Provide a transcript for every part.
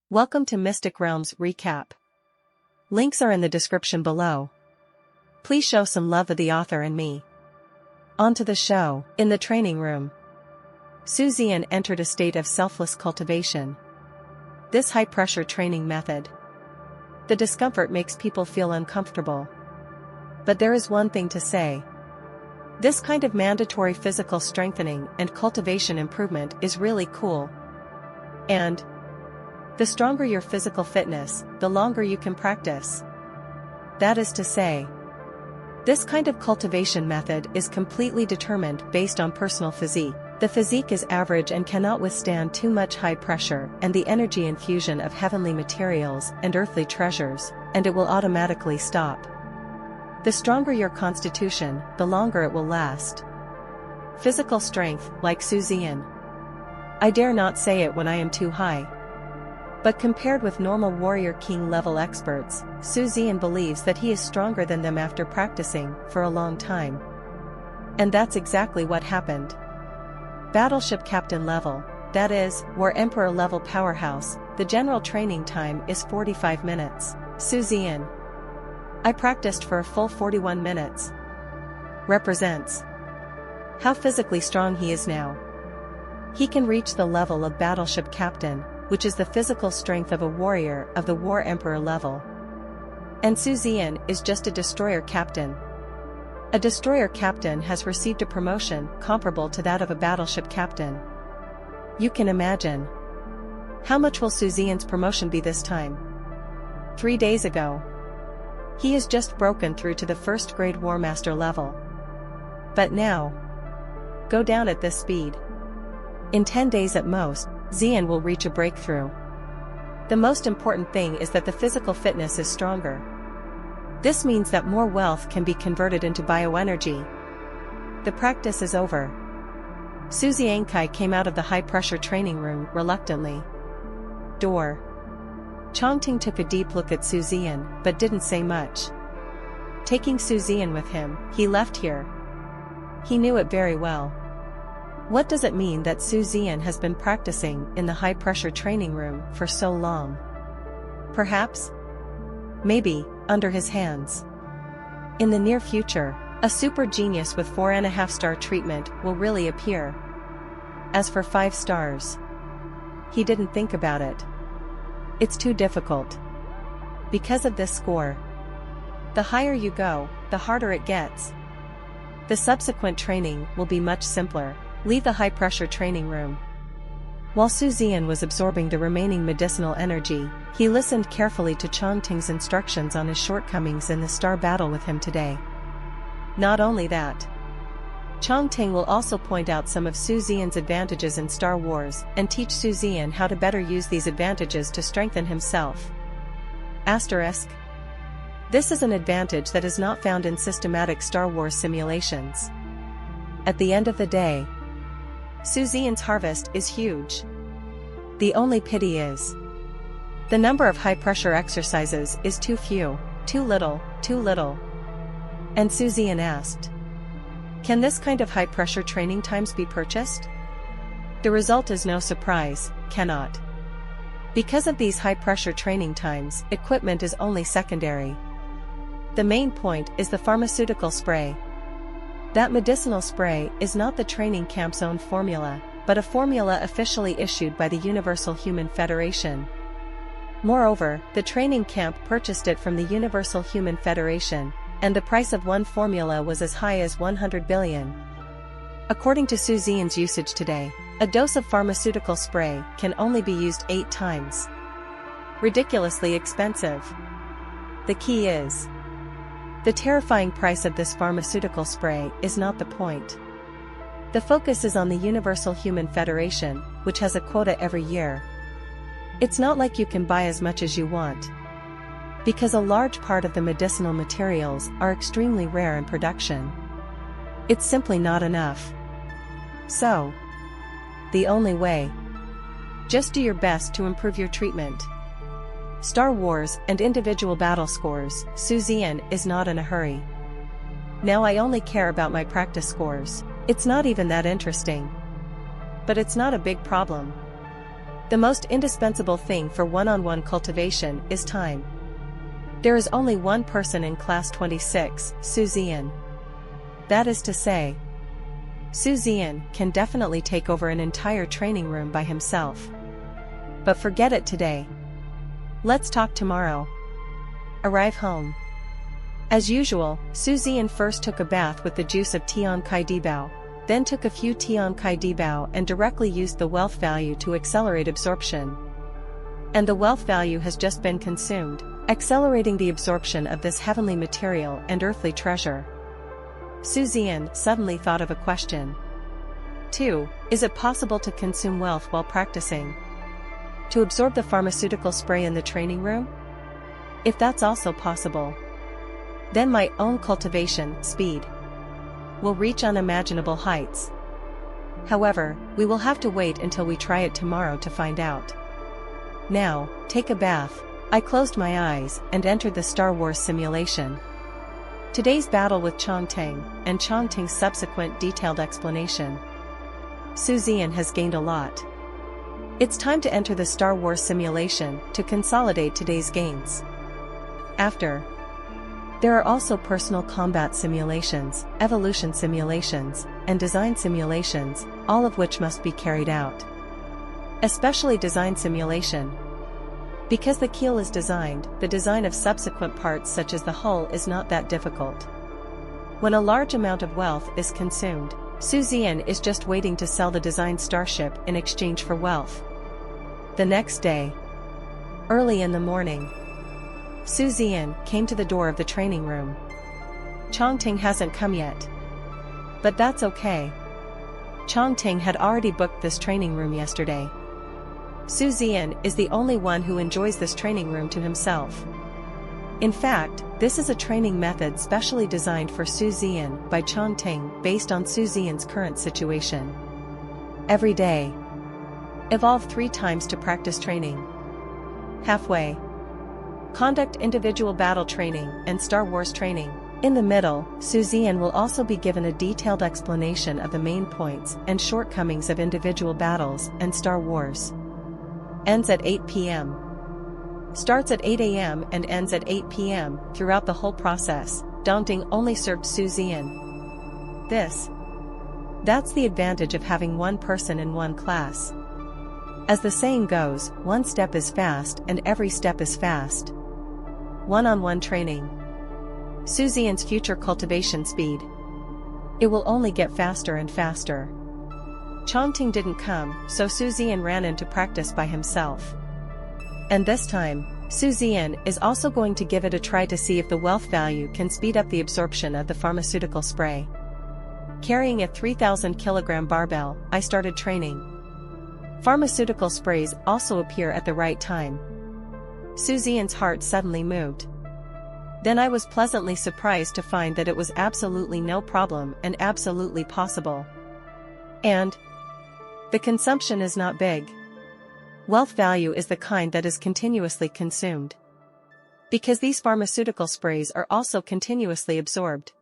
Welcome to Mystic Realms Recap. Links are in the description below. Please show some love of the author and me. On to the show. In the training room, Zian entered a state of selfless cultivation. This high-pressure training method. The discomfort makes people feel uncomfortable. But there is one thing to say. This kind of mandatory physical strengthening and cultivation improvement is really cool. And the stronger your physical fitness, the longer you can practice. That is to say, this kind of cultivation method is completely determined based on personal physique. The physique is average and cannot withstand too much high pressure and the energy infusion of heavenly materials and earthly treasures, and it will automatically stop. The stronger your constitution, the longer it will last. Physical strength, like Zian. I dare not say it when I am too high. But compared with normal warrior king level experts, Zian believes that he is stronger than them after practicing for a long time. And that's exactly what happened. Battleship captain level, that is, war emperor level powerhouse, the general training time is 45 minutes. Zian. I practiced for a full 41 minutes. Represents how physically strong he is now. He can reach the level of battleship captain, which is the physical strength of a warrior of the war emperor level. And Zian is just a destroyer captain. A destroyer captain has received a promotion comparable to that of a battleship captain. You can imagine. How much will Zian's promotion be this time? 3 days ago. He has just broken through to the first grade War Master level. But now, go down at this speed. In 10 days at most, Zian will reach a breakthrough. The most important thing is that the physical fitness is stronger. This means that more wealth can be converted into bioenergy. The practice is over. Zian came out of the high-pressure training room reluctantly. Door. Chongting took a deep look at Zian, but didn't say much. Taking Zian with him, he left here. He knew it very well. What does it mean that Zian has been practicing in the high-pressure training room for so long? Perhaps? Maybe, under his hands. In the near future, a super genius with 4.5-star treatment will really appear. As for 5 stars, he didn't think about it. It's too difficult. Because of this score, the higher you go, the harder it gets. The subsequent training will be much simpler. Leave the high-pressure training room. While Zian was absorbing the remaining medicinal energy, he listened carefully to Chongting's instructions on his shortcomings in the star battle with him today. Not only that, Chongting will also point out some of Zian's advantages in Star Wars and teach Zian how to better use these advantages to strengthen himself. Asterisk. This is an advantage that is not found in systematic Star Wars simulations. At the end of the day, Zian's harvest is huge. The only pity is, the number of high-pressure exercises is too few, too little, too little. And Zian asked, can this kind of high-pressure training times be purchased? The result is no surprise, cannot. Because of these high-pressure training times, equipment is only secondary. The main point is the pharmaceutical spray. That medicinal spray is not the training camp's own formula, but a formula officially issued by the Universal Human Federation. Moreover, the training camp purchased it from the Universal Human Federation, and the price of one formula was as high as 100 billion. According to Zian's usage today, a dose of pharmaceutical spray can only be used 8 times. Ridiculously expensive. The key is, the terrifying price of this pharmaceutical spray is not the point. The focus is on the Universal Human Federation, which has a quota every year. It's not like you can buy as much as you want. Because a large part of the medicinal materials are extremely rare in production. It's simply not enough. So, the only way. Just do your best to improve your treatment. Star Wars and individual battle scores, Zian is not in a hurry. Now I only care about my practice scores. It's not even that interesting. But it's not a big problem. The most indispensable thing for one-on-one cultivation is time. There is only one person in class 26, Zian. That is to say, Zian can definitely take over an entire training room by himself. But forget it today. Let's talk tomorrow. Arrive home. As usual, Zian first took a bath with the juice of Tian Kai Dibao, then took a few Tian Kai Dibao and directly used the wealth value to accelerate absorption. And the wealth value has just been consumed, accelerating the absorption of this heavenly material and earthly treasure. Zian suddenly thought of a question. 2. Is it possible to consume wealth while practicing? To absorb the pharmaceutical spray in the training room? If that's also possible, then my own cultivation speed will reach unimaginable heights. However, we will have to wait until we try it tomorrow to find out. Now, take a bath. I closed my eyes and entered the Star Wars simulation. Today's battle with Changtang, and Changtang's subsequent detailed explanation. Zian has gained a lot. It's time to enter the Star Wars simulation to consolidate today's gains. After, there are also personal combat simulations, evolution simulations, and design simulations, all of which must be carried out. Especially design simulation. Because the keel is designed, the design of subsequent parts such as the hull is not that difficult. When a large amount of wealth is consumed, Zian is just waiting to sell the designed starship in exchange for wealth. The next day, early in the morning, Zian came to the door of the training room. Changtang hasn't come yet. But that's okay. Changtang had already booked this training room yesterday. Zian is the only one who enjoys this training room to himself. In fact, this is a training method specially designed for Zian by Changtang based on Zian's current situation. Every day, evolve 3 times to practice training. Halfway, conduct individual battle training and Star Wars training. In the middle, Zian will also be given a detailed explanation of the main points and shortcomings of individual battles and Star Wars. Ends at 8 p.m. Starts at 8 a.m. and ends at 8 p.m. Throughout the whole process, daunting only served Zian. That's the advantage of having one person in one class. As the saying goes, one step is fast and every step is fast. One-on-one training. Zian's future cultivation speed. It will only get faster and faster. Changtang didn't come, so Zian ran in to practice by himself. And this time, Zian is also going to give it a try to see if the wealth value can speed up the absorption of the pharmaceutical spray. Carrying a 3,000 kilogram barbell, I started training. Pharmaceutical sprays also appear at the right time. Zian's heart suddenly moved. Then I was pleasantly surprised to find that it was absolutely no problem and absolutely possible. And the consumption is not big. Wealth value is the kind that is continuously consumed. Because these pharmaceutical sprays are also continuously absorbed.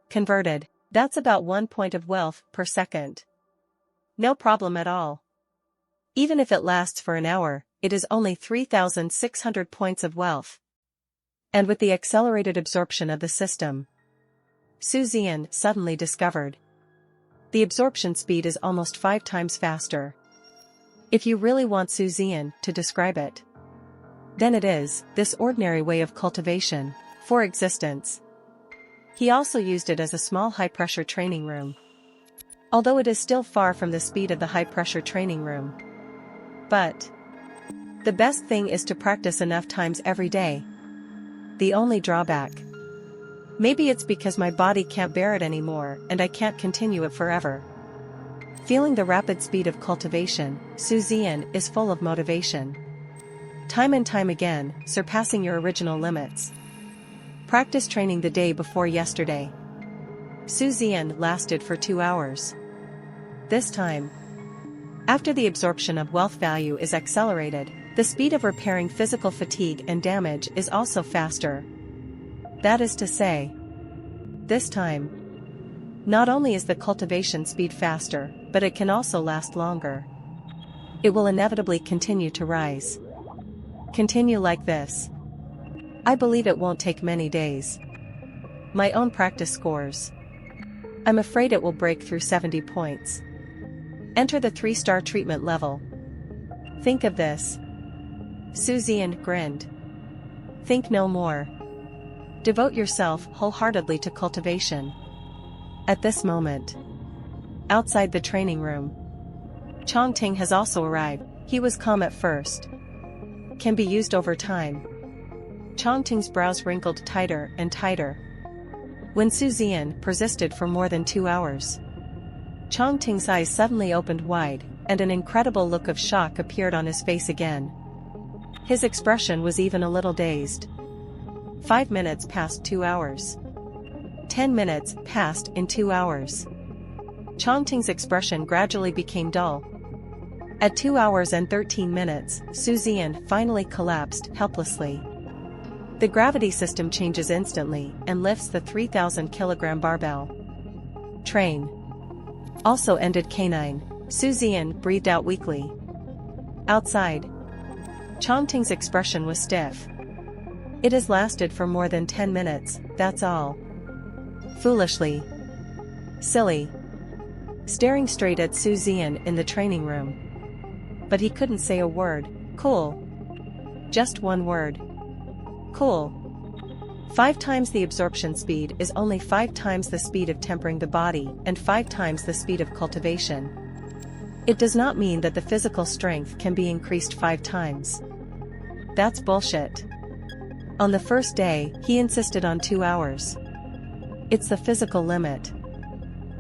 Converted, that's about 1 point of wealth per second. No problem at all. Even if it lasts for an hour, it is only 3,600 points of wealth. And with the accelerated absorption of the system, Zian suddenly discovered the absorption speed is almost 5 times faster. If you really want Zian to describe it, then it is this ordinary way of cultivation for existence. He also used it as a small high-pressure training room. Although it is still far from the speed of the high-pressure training room. But the best thing is to practice enough times every day. The only drawback. Maybe it's because my body can't bear it anymore and I can't continue it forever. Feeling the rapid speed of cultivation, Zian is full of motivation. Time and time again, surpassing your original limits. Practice training the day before yesterday. Zian lasted for 2 hours. This time, after the absorption of wealth value is accelerated, the speed of repairing physical fatigue and damage is also faster. That is to say, this time, not only is the cultivation speed faster, but it can also last longer. It will inevitably continue to rise. Continue like this. I believe it won't take many days. My own practice scores. I'm afraid it will break through 70 points. Enter the 3-star treatment level. Think of this. Zian grinned. Think no more. Devote yourself wholeheartedly to cultivation. At this moment, outside the training room, Chongting has also arrived. He was calm at first. Can be used over time. Chongting's brows wrinkled tighter and tighter. When Zian persisted for more than 2 hours, Chongting's eyes suddenly opened wide, and an incredible look of shock appeared on his face again. His expression was even a little dazed. 5 minutes passed 2 hours. 10 minutes passed in 2 hours. Chongting's expression gradually became dull. At 2 hours and 13 minutes, Zian finally collapsed helplessly. The gravity system changes instantly and lifts the 3,000-kilogram barbell. Train. Also ended K9. Zian breathed out weakly. Outside, Chongting's expression was stiff. It has lasted for more than 10 minutes, that's all. Foolishly. Silly. Staring straight at Zian in the training room. But he couldn't say a word. Cool. Just one word. Cool. 5 times the absorption speed is only 5 times the speed of tempering the body and 5 times the speed of cultivation. It does not mean that the physical strength can be increased 5 times. That's bullshit. On the first day, he insisted on 2 hours. It's the physical limit.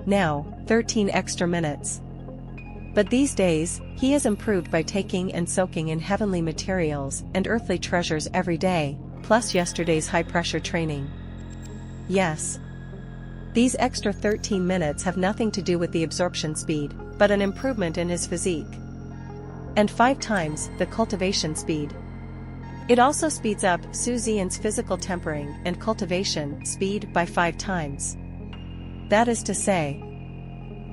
Now, 13 extra minutes. But these days, he has improved by taking and soaking in heavenly materials and earthly treasures every day, plus yesterday's high-pressure training. Yes. These extra 13 minutes have nothing to do with the absorption speed, but an improvement in his physique. And 5 times the cultivation speed. It also speeds up Zian's physical tempering and cultivation speed by 5 times. That is to say,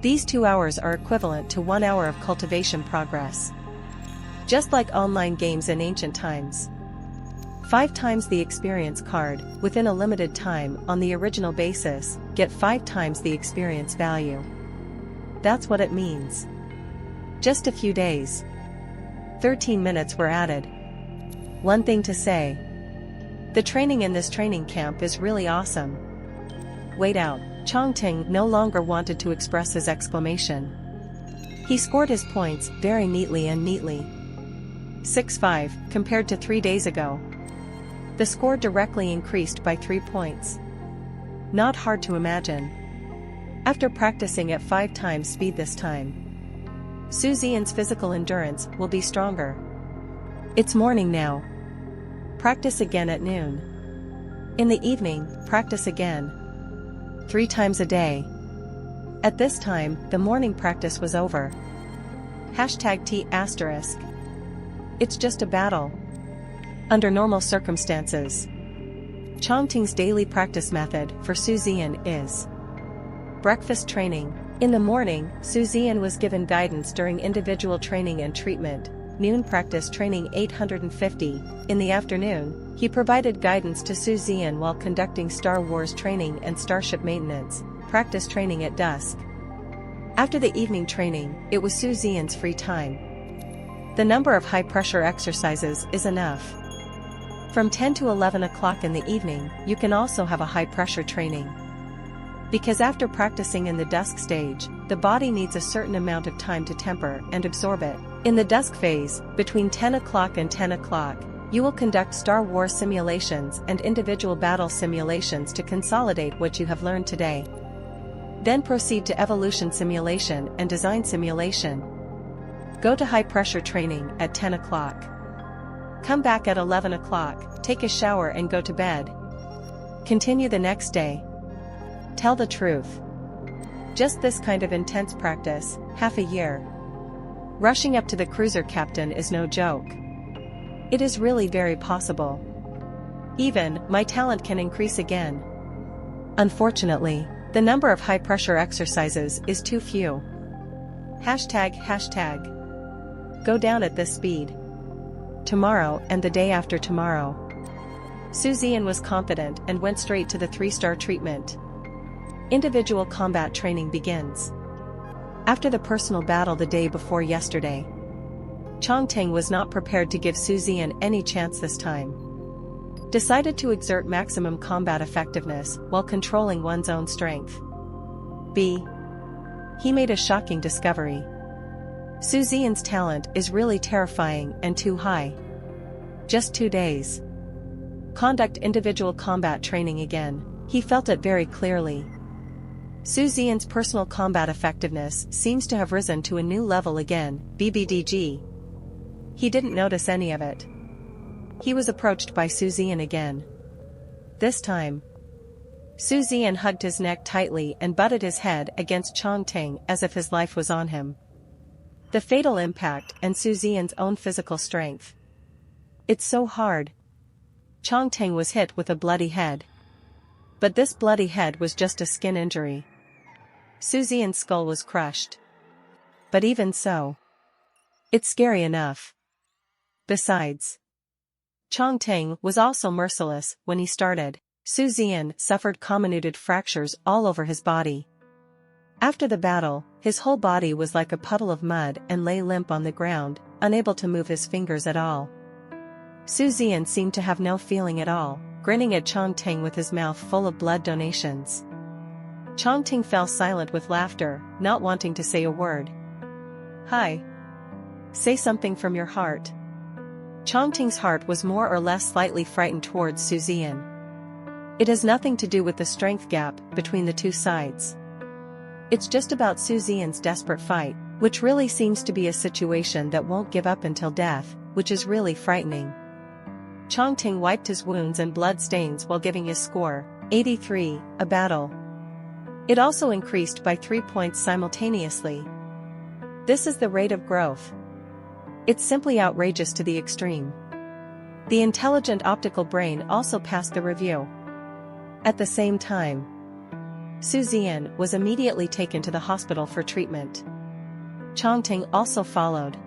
these 2 hours are equivalent to 1 hour of cultivation progress. Just like online games in ancient times. 5 times the experience card, within a limited time on the original basis, get 5 times the experience value. That's what it means. Just a few days. 13 minutes were added. One thing to say. The training in this training camp is really awesome. Wait out. Chongting no longer wanted to express his exclamation. He scored his points very neatly and neatly. 6-5, compared to 3 days ago. The score directly increased by 3 points. Not hard to imagine. After practicing at 5 times speed this time, Zian's physical endurance will be stronger. It's morning now. Practice again at noon. In the evening, practice again. 3 times a day. At this time, the morning practice was over. #T**. It's just a battle. Under normal circumstances. Chongting's daily practice method for Zian is breakfast training. In the morning, Zian was given guidance during individual training and treatment, noon practice training 850. In the afternoon, he provided guidance to Zian while conducting Star Wars training and starship maintenance, practice training at dusk. After the evening training, it was Zian's free time. The number of high-pressure exercises is enough. From 10 to 11 o'clock in the evening, you can also have a high-pressure training. Because after practicing in the dusk stage, the body needs a certain amount of time to temper and absorb it. In the dusk phase, between 10 o'clock and 10 o'clock, you will conduct Star Wars simulations and individual battle simulations to consolidate what you have learned today. Then proceed to evolution simulation and design simulation. Go to high-pressure training at 10 o'clock. Come back at 11 o'clock, take a shower and go to bed. Continue the next day. Tell the truth. Just this kind of intense practice, half a year. Rushing up to the cruiser captain is no joke. It is really very possible. Even, my talent can increase again. Unfortunately, the number of high-pressure exercises is too few. ##. Go down at this speed. Tomorrow and the day after tomorrow. Zian was confident and went straight to the 3-star treatment. Individual combat training begins. After the personal battle the day before yesterday, Changteng was not prepared to give Zian any chance this time. Decided to exert maximum combat effectiveness while controlling one's own strength. He made a shocking discovery. Zian's talent is really terrifying and too high. Just 2 days. Conduct individual combat training again, he felt it very clearly. Zian's personal combat effectiveness seems to have risen to a new level again, BBDG. He didn't notice any of it. He was approached by Zian again. This time, Zian hugged his neck tightly and butted his head against Changteng as if his life was on him. The fatal impact and Zian's own physical strength. It's so hard. Changteng was hit with a bloody head. But this bloody head was just a skin injury. Zian's skull was crushed. But even so, it's scary enough. Besides, Changteng was also merciless when he started. Zian suffered comminuted fractures all over his body. After the battle, his whole body was like a puddle of mud and lay limp on the ground, unable to move his fingers at all. Zian seemed to have no feeling at all, grinning at Changteng with his mouth full of blood donations. Changteng fell silent with laughter, not wanting to say a word. Hi. Say something from your heart. Changteng's heart was more or less slightly frightened towards Zian. It has nothing to do with the strength gap between the two sides. It's just about Zian's desperate fight, which really seems to be a situation that won't give up until death, which is really frightening. Changteng wiped his wounds and blood stains while giving his score, 83, a battle. It also increased by 3 points simultaneously. This is the rate of growth. It's simply outrageous to the extreme. The intelligent optical brain also passed the review. At the same time, Zian was immediately taken to the hospital for treatment. Changteng also followed.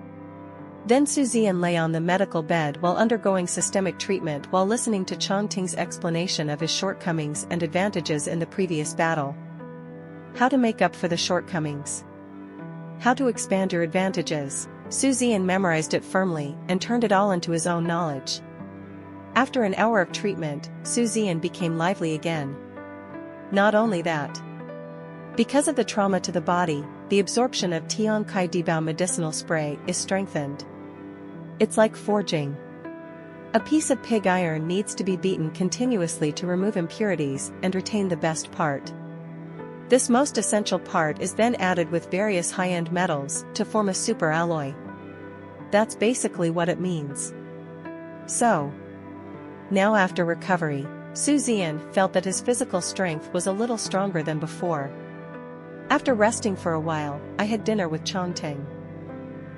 Then Zian lay on the medical bed while undergoing systemic treatment while listening to Changteng's explanation of his shortcomings and advantages in the previous battle. How to make up for the shortcomings. How to expand your advantages. Zian memorized it firmly and turned it all into his own knowledge. After an hour of treatment, Zian became lively again. Not only that. Because of the trauma to the body, the absorption of Tian Kai Dibao medicinal spray is strengthened. It's like forging. A piece of pig iron needs to be beaten continuously to remove impurities and retain the best part. This most essential part is then added with various high-end metals to form a super alloy. That's basically what it means. So, now after recovery, Zian felt that his physical strength was a little stronger than before. After resting for a while, I had dinner with Changteng.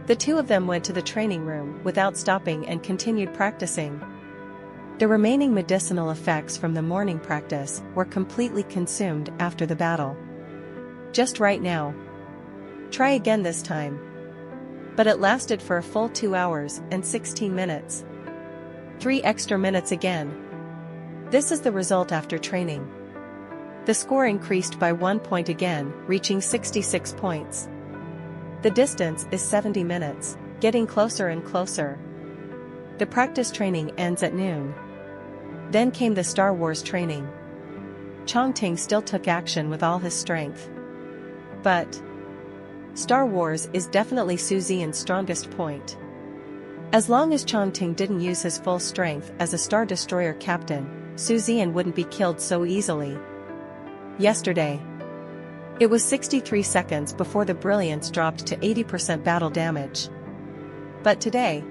The two of them went to the training room without stopping and continued practicing. The remaining medicinal effects from the morning practice were completely consumed after the battle. Just right now. Try again this time. But it lasted for a full 2 hours and 16 minutes. 3 extra minutes again. This is the result after training. The score increased by 1 point again, reaching 66 points. The distance is 70 minutes, getting closer and closer. The practice training ends at noon. Then came the Star Wars training. Changteng still took action with all his strength. But Star Wars is definitely Zian's strongest point. As long as Changteng didn't use his full strength as a Star Destroyer captain, Zian wouldn't be killed so easily. Yesterday, it was 63 seconds before the brilliance dropped to 80% battle damage. But today,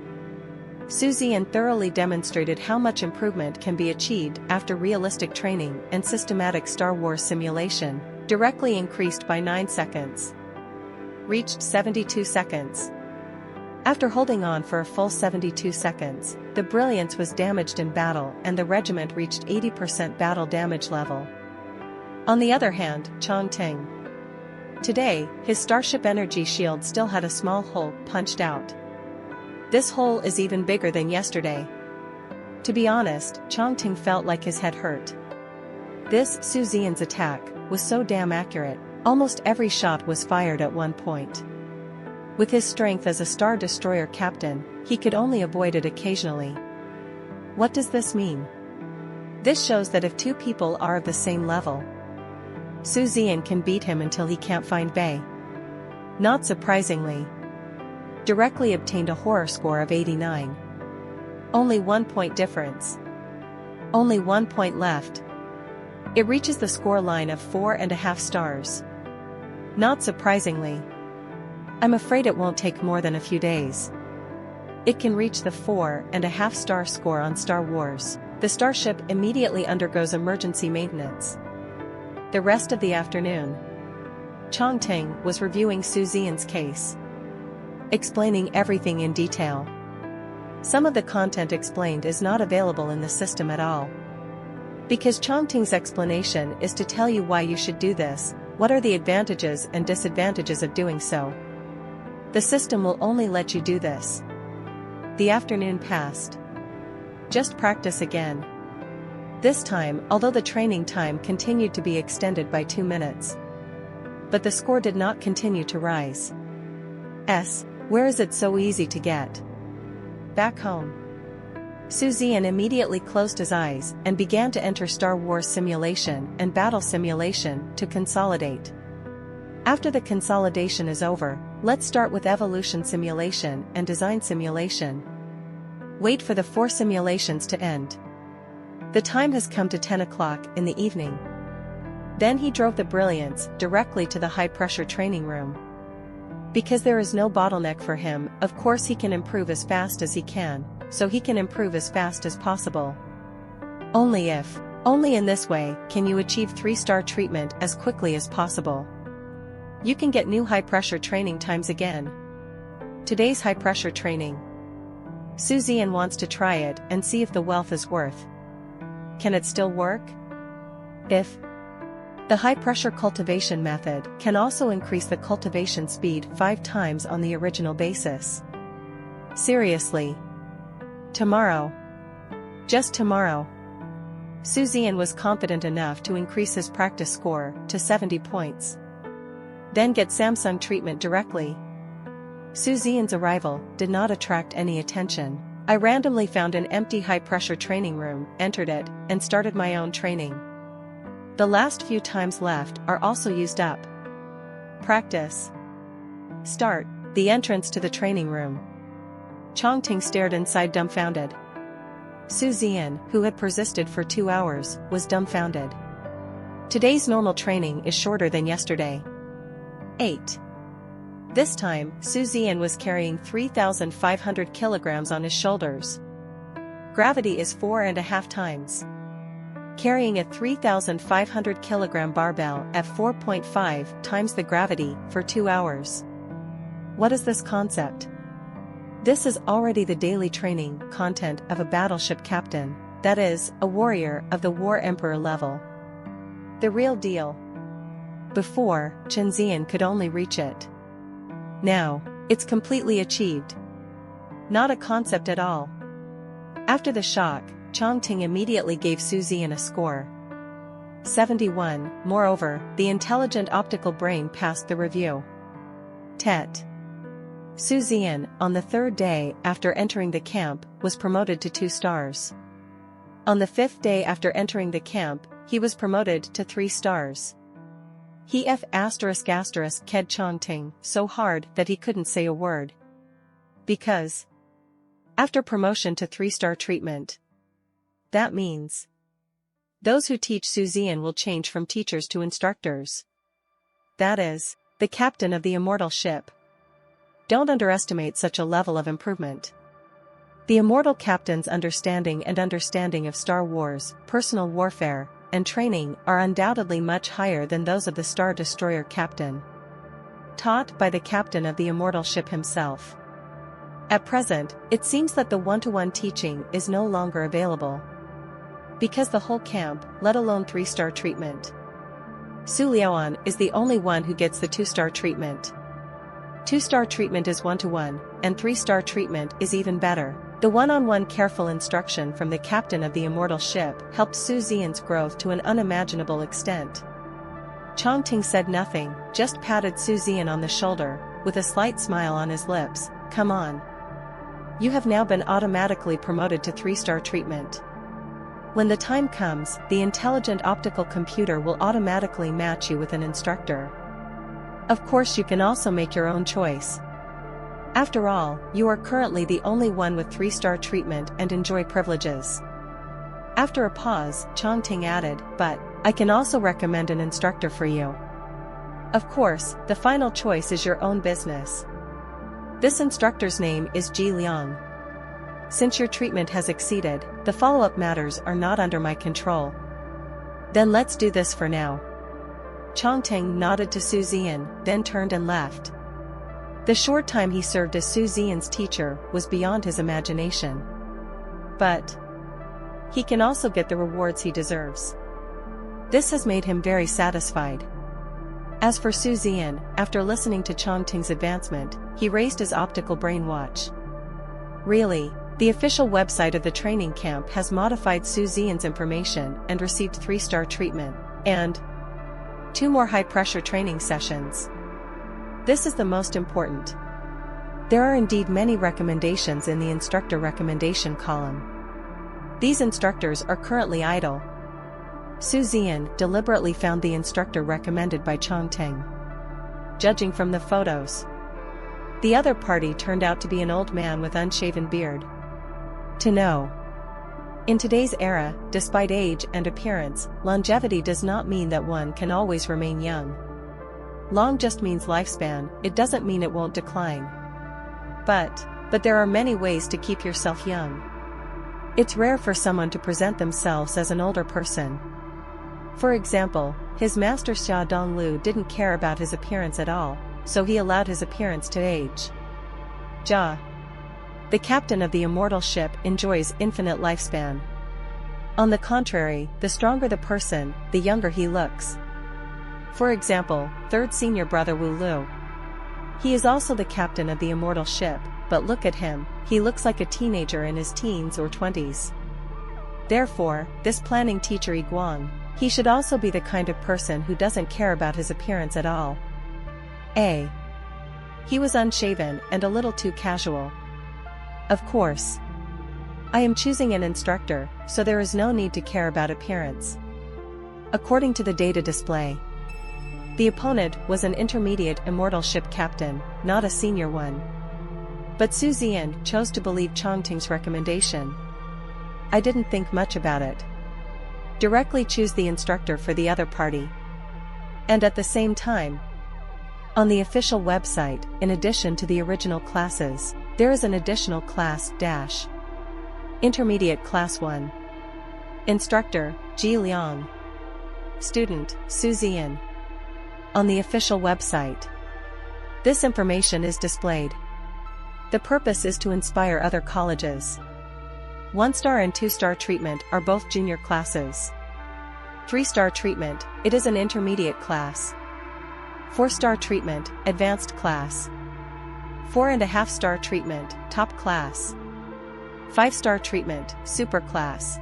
Zian thoroughly demonstrated how much improvement can be achieved after realistic training and systematic Star Wars simulation, directly increased by 9 seconds. Reached 72 seconds. After holding on for a full 72 seconds, the brilliance was damaged in battle and the regiment reached 80% battle damage level. On the other hand, Changteng. Today, his starship energy shield still had a small hole punched out. This hole is even bigger than yesterday. To be honest, Chongting felt like his head hurt. This Zian's attack was so damn accurate, almost every shot was fired at one point. With his strength as a Star Destroyer captain, he could only avoid it occasionally. What does this mean? This shows that if two people are of the same level, Zian can beat him until he can't find Bei. Not surprisingly, directly obtained a horror score of 89. Only 1 point difference. Only 1 point left. It reaches the score line of 4.5 stars. Not surprisingly, I'm afraid it won't take more than a few days. It can reach the 4.5 star score on Star Wars. The starship immediately undergoes emergency maintenance. The rest of the afternoon, Chongting was reviewing Zian's case, explaining everything in detail. Some of the content explained is not available in the system at all. Because Chongting's explanation is to tell you why you should do this, what are the advantages and disadvantages of doing so. The system will only let you do this. The afternoon passed. Just practice again. This time, although the training time continued to be extended by 2 minutes, but the score did not continue to rise. Where is it so easy to get? Back home. Zian immediately closed his eyes and began to enter Star Wars simulation and battle simulation to consolidate. After the consolidation is over, let's start with evolution simulation and design simulation. Wait for the 4 simulations to end. The time has come to 10 o'clock in the evening. Then he drove the Brilliance directly to the high-pressure training room. Because there is no bottleneck for him, of course he can improve as fast as he can, so he can improve as fast as possible. Only in this way, can you achieve 3-star treatment as quickly as possible. You can get new high-pressure training times again. Today's high-pressure training. Zian wants to try it and see if the wealth is worth. Can it still work? If the high-pressure cultivation method can also increase the cultivation speed 5 times on the original basis. Seriously. Tomorrow. Just tomorrow. Zian was confident enough to increase his practice score to 70 points. Then get Samsung treatment directly. Zian's arrival did not attract any attention. I randomly found an empty high-pressure training room, entered it, and started my own training. The last few times left are also used up. Practice. Start. The entrance to the training room. Chongting stared inside dumbfounded. Zian, who had persisted for 2 hours, was dumbfounded. Today's normal training is shorter than yesterday. 8. This time, Zian was carrying 3,500 kilograms on his shoulders. Gravity is 4.5 times. Carrying a 3,500 kilogram barbell at 4.5 times the gravity for 2 hours. What is this concept? This is already the daily training content of a battleship captain, that is, a warrior of the War Emperor level. The real deal. Before, Zian could only reach it. Now, it's completely achieved. Not a concept at all. After the shock, Chongting immediately gave Zian a score. 71. Moreover, the intelligent optical brain passed the review. Tet. Zian, on the 3rd day after entering the camp, was promoted to 2 stars. On the 5th day after entering the camp, he was promoted to 3 stars. He ked Chongting so hard that he couldn't say a word. Because after promotion to 3-star treatment, that means those who teach Zian will change from teachers to instructors. That is, the captain of the immortal ship. Don't underestimate such a level of improvement. The immortal captain's understanding of Star Wars, personal warfare, and training are undoubtedly much higher than those of the Star Destroyer captain. Taught by the captain of the immortal ship himself. At present, it seems that the one-to-one teaching is no longer available. Because the whole camp, let alone 3-star treatment. Su Liaoan is the only one who gets the 2-star treatment. 2-star treatment is 1-to-1, and 3-star treatment is even better. The one-on-one careful instruction from the captain of the immortal ship helped Su Zian's growth to an unimaginable extent. Chongting said nothing, just patted Su Zian on the shoulder, with a slight smile on his lips. "Come on. You have now been automatically promoted to 3-star treatment. When the time comes, the intelligent optical computer will automatically match you with an instructor. Of course, you can also make your own choice. After all, you are currently the only one with 3-star treatment and enjoy privileges." After a pause, Chongting added, "But I can also recommend an instructor for you. Of course, the final choice is your own business. This instructor's name is Ji Liang. Since your treatment has exceeded, the follow-up matters are not under my control. Then let's do this for now." Chongting nodded to Su Zian, then turned and left. The short time he served as Su Zian's teacher was beyond his imagination. But he can also get the rewards he deserves. This has made him very satisfied. As for Su Zian, after listening to Chongting's advancement, he raised his optical brain watch. Really, the official website of the training camp has modified Su Zian's information and received 3-star treatment, and 2 more high-pressure training sessions. This is the most important. There are indeed many recommendations in the instructor recommendation column. These instructors are currently idle. Su Zian deliberately found the instructor recommended by Chongting. Judging from the photos, the other party turned out to be an old man with unshaven beard. To know. In today's era, despite age and appearance, longevity does not mean that one can always remain young. Long just means lifespan, it doesn't mean it won't decline. But there are many ways to keep yourself young. It's rare for someone to present themselves as an older person. For example, his master Xia Donglu didn't care about his appearance at all, so he allowed his appearance to age. Jia, the captain of the immortal ship, enjoys infinite lifespan. On the contrary, the stronger the person, the younger he looks. For example, 3rd senior brother Wu Lu. He is also the captain of the immortal ship, but look at him, he looks like a teenager in his teens or 20s. Therefore, this planning teacher Guang, he should also be the kind of person who doesn't care about his appearance at all. He was unshaven and a little too casual. Of course. I am choosing an instructor, so there is no need to care about appearance. According to the data display, the opponent was an intermediate immortal ship captain, not a senior one. But Su Zian chose to believe Chongting's recommendation. I didn't think much about it. Directly choose the instructor for the other party. And at the same time, on the official website, in addition to the original classes, there is an additional class - Intermediate Class 1. Instructor, Ji Liang. Student, Su Zian. On the official website, this information is displayed. The purpose is to inspire other colleges. 1-star and 2-star treatment are both junior classes. 3-star treatment, it is an intermediate class. 4-star treatment, advanced class. 4.5-star treatment, top class. 5-star treatment, super class.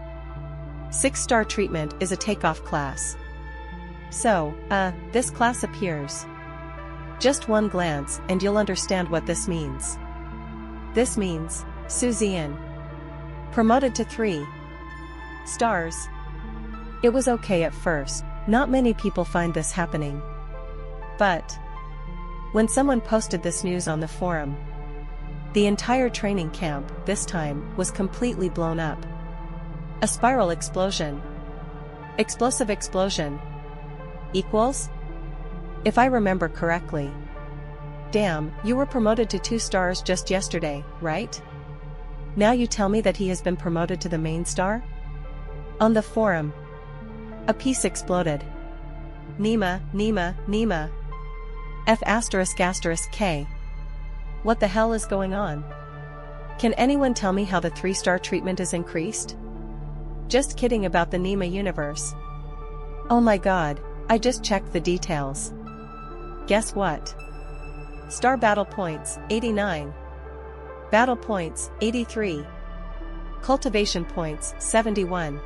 6-star treatment is a takeoff class. So, this class appears. Just one glance and you'll understand what this means. This means, Su Zian promoted to 3 stars. It was okay at first, not many people find this happening. But when someone posted this news on the forum, the entire training camp, this time, was completely blown up. A spiral explosion. Explosive explosion. Equals? If I remember correctly. Damn, you were promoted to 2 stars just yesterday, right? Now you tell me that he has been promoted to the main star? On the forum, a piece exploded. Nima. F***K. What the hell is going on? Can anyone tell me how the 3-star treatment is increased? Just kidding about the Nima universe. Oh my god, I just checked the details. Guess what? Star battle points, 89. Battle points, 83. Cultivation points, 71.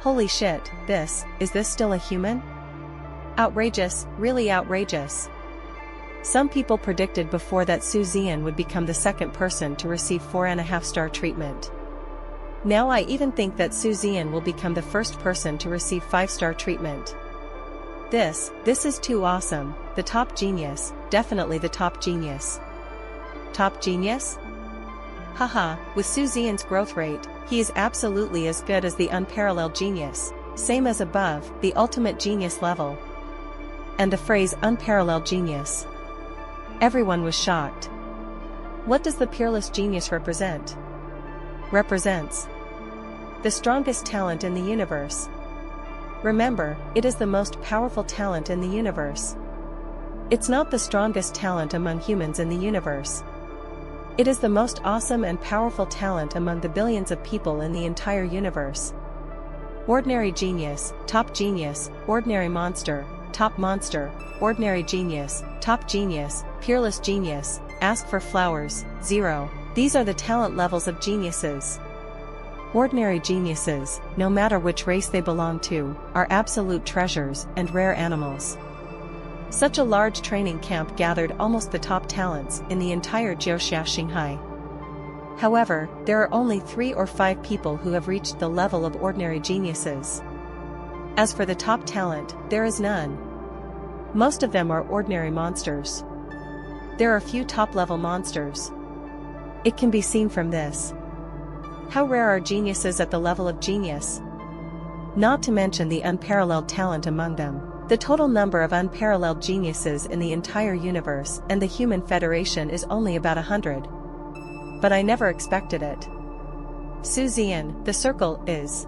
Holy shit, is this still a human? Outrageous, really outrageous. Some people predicted before that Zian would become the second person to receive 4.5-star treatment. Now I even think that Zian will become the first person to receive 5-star treatment. This is too awesome, the top genius, definitely the top genius. Top genius? Haha, with Zian's growth rate, he is absolutely as good as the unparalleled genius, same as above, the ultimate genius level. And the phrase unparalleled genius. Everyone was shocked. What does the peerless genius represent? Represents the strongest talent in the universe. Remember, it is the most powerful talent in the universe. It's not the strongest talent among humans in the universe. It is the most awesome and powerful talent among the billions of people in the entire universe. Ordinary genius, top genius, ordinary monster, top monster, ordinary genius, top genius, peerless genius, ask for flowers, 0. These are the talent levels of geniuses. Ordinary geniuses, no matter which race they belong to, are absolute treasures and rare animals. Such a large training camp gathered almost the top talents in the entire Jiuxia Xinghai. However, there are only 3 or 5 people who have reached the level of ordinary geniuses. As for the top talent, there is none. Most of them are ordinary monsters. There are few top-level monsters. It can be seen from this. How rare are geniuses at the level of genius? Not to mention the unparalleled talent among them. The total number of unparalleled geniuses in the entire universe and the Human Federation is only about 100. But I never expected it. Zian, the circle, is.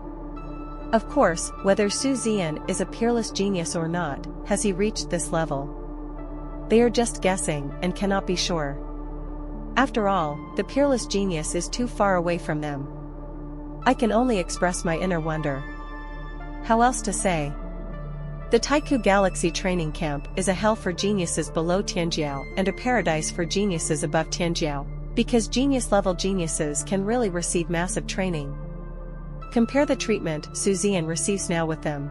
Of course, whether Zian is a peerless genius or not, has he reached this level? They are just guessing and cannot be sure. After all, the peerless genius is too far away from them. I can only express my inner wonder. How else to say? The Taiku Galaxy Training Camp is a hell for geniuses below Tianjiao and a paradise for geniuses above Tianjiao, because genius-level geniuses can really receive massive training. Compare the treatment Zian receives now with them.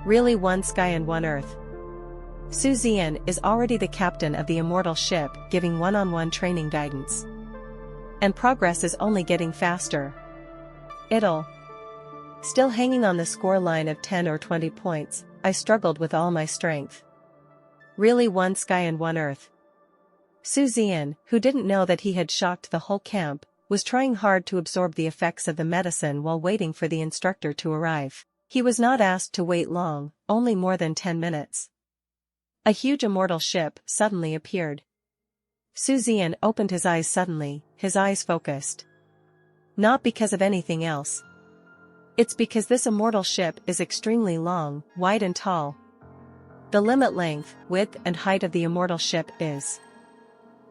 Really one sky and one earth. Zian is already the captain of the immortal ship, giving one-on-one training guidance. And progress is only getting faster. Still hanging on the score line of 10 or 20 points, I struggled with all my strength. Really one sky and one earth. Zian, who didn't know that he had shocked the whole camp, was trying hard to absorb the effects of the medicine while waiting for the instructor to arrive. He was not asked to wait long, only more than 10 minutes. A huge immortal ship suddenly appeared. Zian opened his eyes suddenly, his eyes focused. Not because of anything else. It's because this immortal ship is extremely long, wide and tall. The limit length, width and height of the immortal ship is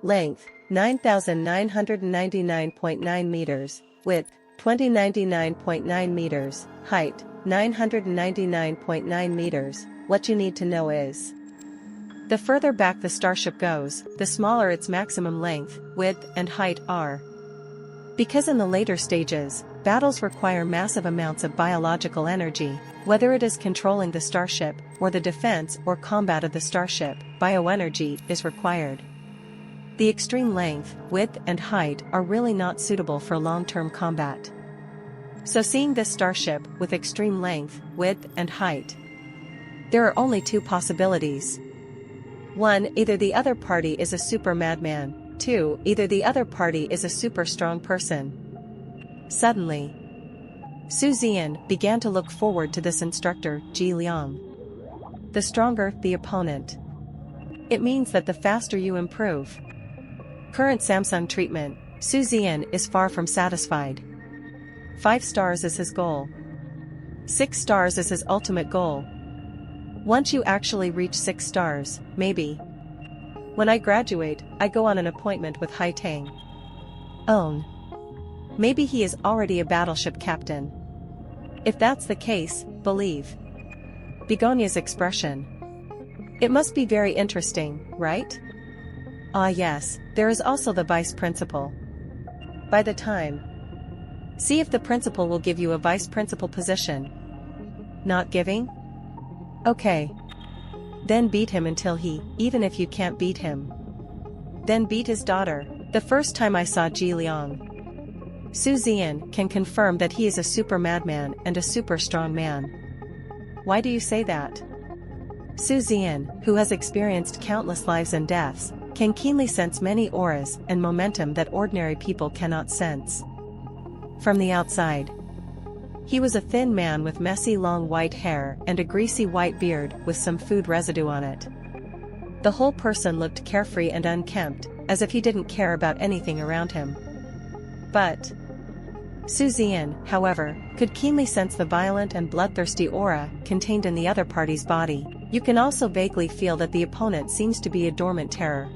length, 9,999.9 meters, width, 2099.9 meters, height, 999.9 meters. What you need to know is, the further back the starship goes, the smaller its maximum length, width and height are. Because in the later stages, battles require massive amounts of biological energy, whether it is controlling the starship, or the defense or combat of the starship, bioenergy is required. The extreme length, width and height are really not suitable for long-term combat. So seeing this starship with extreme length, width and height, there are only 2 possibilities. 1. Either the other party is a super madman. 2. Either the other party is a super strong person. Suddenly, Zian began to look forward to this instructor, Ji Liang. The stronger the opponent, it means that the faster you improve. Current Samsung treatment, Zian is far from satisfied. 5 stars is his goal. 6 stars is his ultimate goal. Once you actually reach 6 stars, maybe. When I graduate, I go on an appointment with Hai Tang. Maybe he is already a battleship captain. If that's the case, believe Begonia's expression. It must be very interesting, right? Ah yes, there is also the vice principal. By the time. See if the principal will give you a vice principal position. Not giving? Okay. Then beat him until even if you can't beat him. Then beat his daughter. The first time I saw Ji Liang, Su Zian can confirm that he is a super madman and a super strong man. Why do you say that? Su Zian, who has experienced countless lives and deaths, can keenly sense many auras and momentum that ordinary people cannot sense. From the outside, he was a thin man with messy long white hair and a greasy white beard with some food residue on it. The whole person looked carefree and unkempt, as if he didn't care about anything around him. But Su Zian, however, could keenly sense the violent and bloodthirsty aura contained in the other party's body. You can also vaguely feel that the opponent seems to be a dormant terror.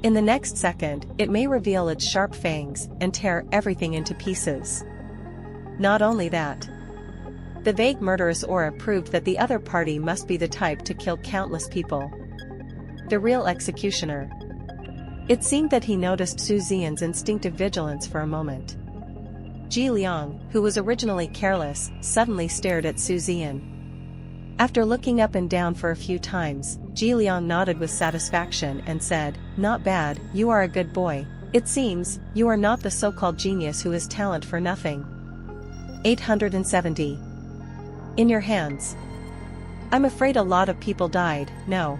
In the next second, it may reveal its sharp fangs and tear everything into pieces. Not only that, the vague murderous aura proved that the other party must be the type to kill countless people. The real executioner. It seemed that he noticed Su Zian's instinctive vigilance for a moment. Ji Liang, who was originally careless, suddenly stared at Su Zian. After looking up and down for a few times, Ji Liang nodded with satisfaction and said, "Not bad, you are a good boy. It seems, you are not the so-called genius who has talent for nothing." 870. In your hands. I'm afraid a lot of people died. No.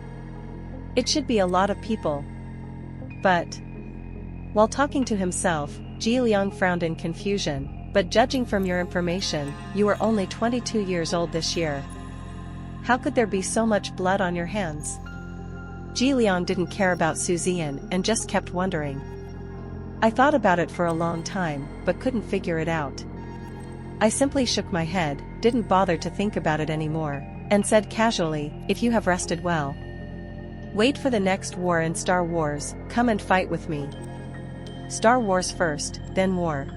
It should be a lot of people. But. While talking to himself, Ji Liang frowned in confusion, but judging from your information, you are only 22 years old this year. How could there be so much blood on your hands? Ji Liang didn't care about Su Zian and just kept wondering. I thought about it for a long time, but couldn't figure it out. I simply shook my head, didn't bother to think about it anymore, and said casually, "If you have rested well, wait for the next war in Star Wars, come and fight with me. Star Wars first, then war.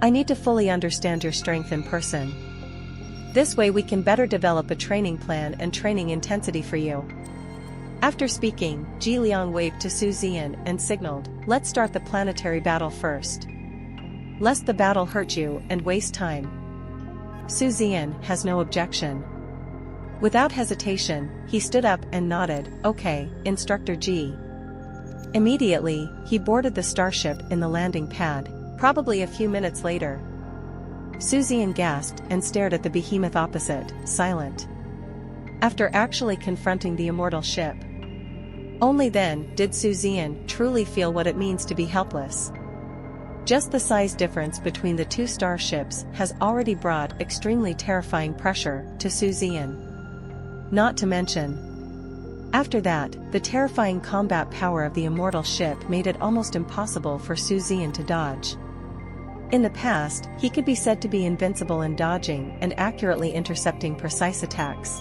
I need to fully understand your strength in person. This way we can better develop a training plan and training intensity for you." After speaking, Ji Liang waved to Su Zian and signaled, "Let's start the planetary battle first. Lest the battle hurt you and waste time." Su Zian has no objection. Without hesitation, he stood up and nodded, "Okay, Instructor G." Immediately, he boarded the starship in the landing pad. Probably a few minutes later, Su Zian gasped and stared at the behemoth opposite, silent. After actually confronting the immortal ship, only then did Su Zian truly feel what it means to be helpless. Just the size difference between the two starships has already brought extremely terrifying pressure to Su Zian. Not to mention, after that, the terrifying combat power of the immortal ship made it almost impossible for Su Zian to dodge. In the past, he could be said to be invincible in dodging and accurately intercepting precise attacks.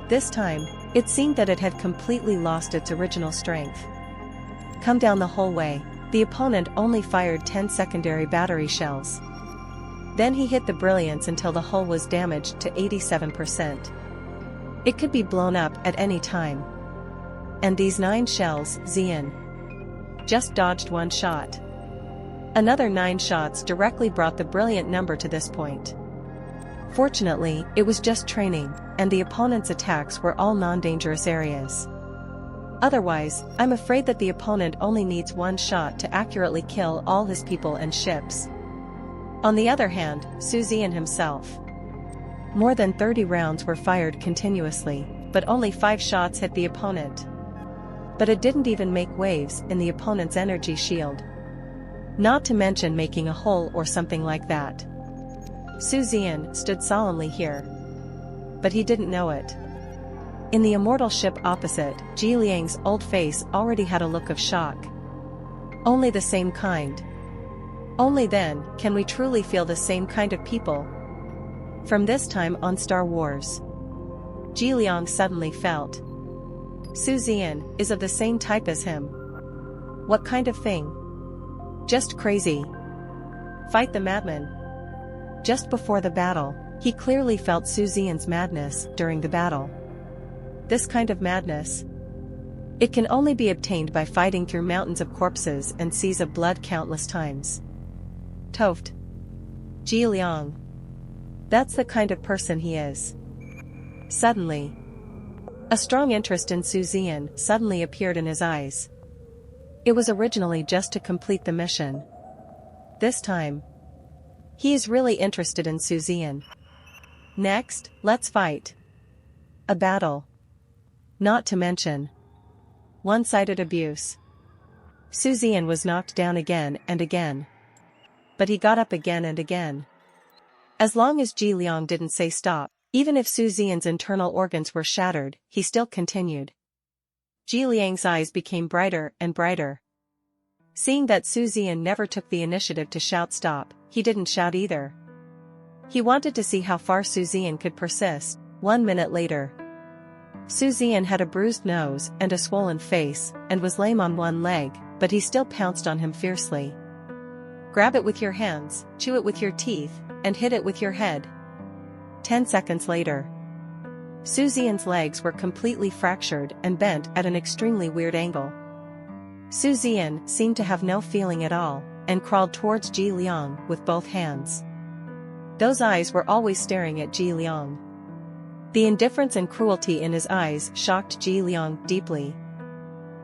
This time, it seemed that it had completely lost its original strength. Come down the whole way, the opponent only fired 10 secondary battery shells. Then he hit the brilliance until the hull was damaged to 87%. It could be blown up at any time. And these 9 shells, Zian just dodged 1 shot. Another 9 shots directly brought the brilliant number to this point. Fortunately, it was just training, and the opponent's attacks were all non-dangerous areas. Otherwise, I'm afraid that the opponent only needs 1 shot to accurately kill all his people and ships. On the other hand, Su Zian himself. More than 30 rounds were fired continuously, but only 5 shots hit the opponent. But it didn't even make waves in the opponent's energy shield. Not to mention making a hole or something like that. Su Zian stood solemnly here. But he didn't know it. In the immortal ship opposite, Ji Liang's old face already had a look of shock. Only the same kind. Only then can we truly feel the same kind of people. From this time on Star Wars, Ji Liang suddenly felt. Su Zian is of the same type as him. What kind of thing? Just crazy. Fight the madman. Just before the battle, he clearly felt Su Zian's madness during the battle. This kind of madness. It can only be obtained by fighting through mountains of corpses and seas of blood countless times. Toft. Ji Liang. That's the kind of person he is. Suddenly, a strong interest in Su Zian suddenly appeared in his eyes. It was originally just to complete the mission. This time, he is really interested in Su Zian. Next, let's fight. A battle. Not to mention one-sided abuse. Su Zian was knocked down again and again. But he got up again and again. As long as Ji Liang didn't say stop, even if Su Zian's internal organs were shattered, he still continued. Ji Liang's eyes became brighter and brighter. Seeing that Su Zian never took the initiative to shout stop, he didn't shout either. He wanted to see how far Su Zian could persist. 1 minute later, Su Zian had a bruised nose and a swollen face, and was lame on one leg, but he still pounced on him fiercely. Grab it with your hands, chew it with your teeth, and hit it with your head. 10 seconds later, Su Zian's legs were completely fractured and bent at an extremely weird angle. Su Zian seemed to have no feeling at all, and crawled towards Ji Liang with both hands. Those eyes were always staring at Ji Liang. The indifference and cruelty in his eyes shocked Ji Liang deeply.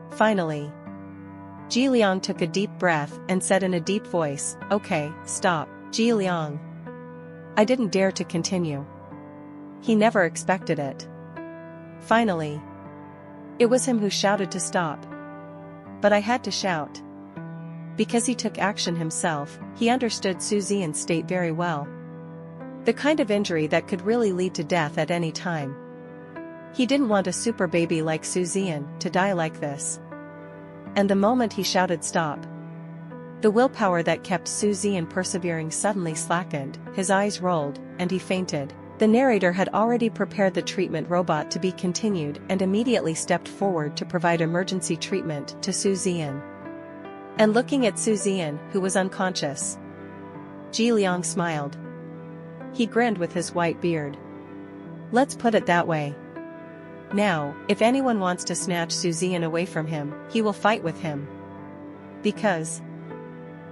Finally, Ji Liang took a deep breath and said in a deep voice, "Okay, stop, Ji Liang." I didn't dare to continue. He never expected it. Finally, it was him who shouted to stop. But I had to shout. Because he took action himself, he understood Su Zian's state very well. The kind of injury that could really lead to death at any time. He didn't want a super baby like Su Zian to die like this. And the moment he shouted stop, the willpower that kept Su Zian persevering suddenly slackened, his eyes rolled, and he fainted. The narrator had already prepared the treatment robot to be continued and immediately stepped forward to provide emergency treatment to Su Zian. And looking at Su Zian, who was unconscious, Ji Liang smiled. He grinned with his white beard. Let's put it that way. Now, if anyone wants to snatch Su Zian away from him, he will fight with him. Because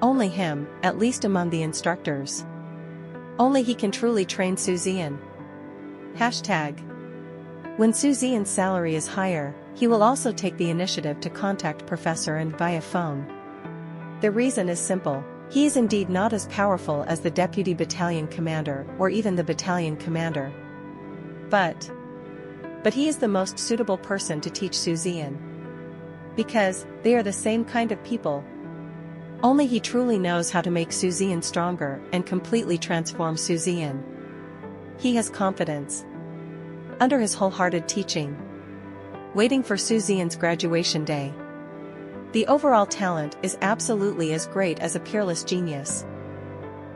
only him, at least among the instructors. Only he can truly train Su Zian. Hashtag. When Su Zian's salary is higher, he will also take the initiative to contact Professor and via phone. The reason is simple. He is indeed not as powerful as the deputy battalion commander or even the battalion commander. But he is the most suitable person to teach Su Zian. Because they are the same kind of people. Only he truly knows how to make Su Zian stronger and completely transform Su Zian. He has confidence. Under his wholehearted teaching. Waiting for Su Zian's graduation day. The overall talent is absolutely as great as a peerless genius.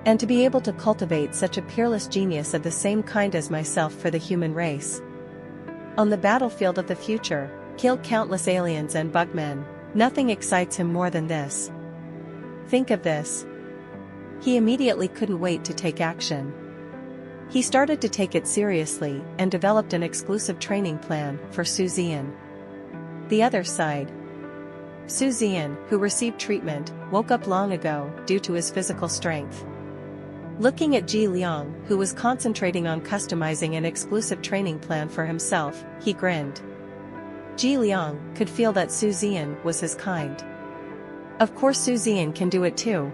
And to be able to cultivate such a peerless genius of the same kind as myself for the human race. On the battlefield of the future, kill countless aliens and bugmen, nothing excites him more than this. Think of this. He immediately couldn't wait to take action. He started to take it seriously and developed an exclusive training plan for Su Zian. The other side. Su Zian, who received treatment, woke up long ago due to his physical strength. Looking at Ji Liang, who was concentrating on customizing an exclusive training plan for himself, he grinned. Ji Liang could feel that Su Zian was his kind. Of course Su Zian can do it too.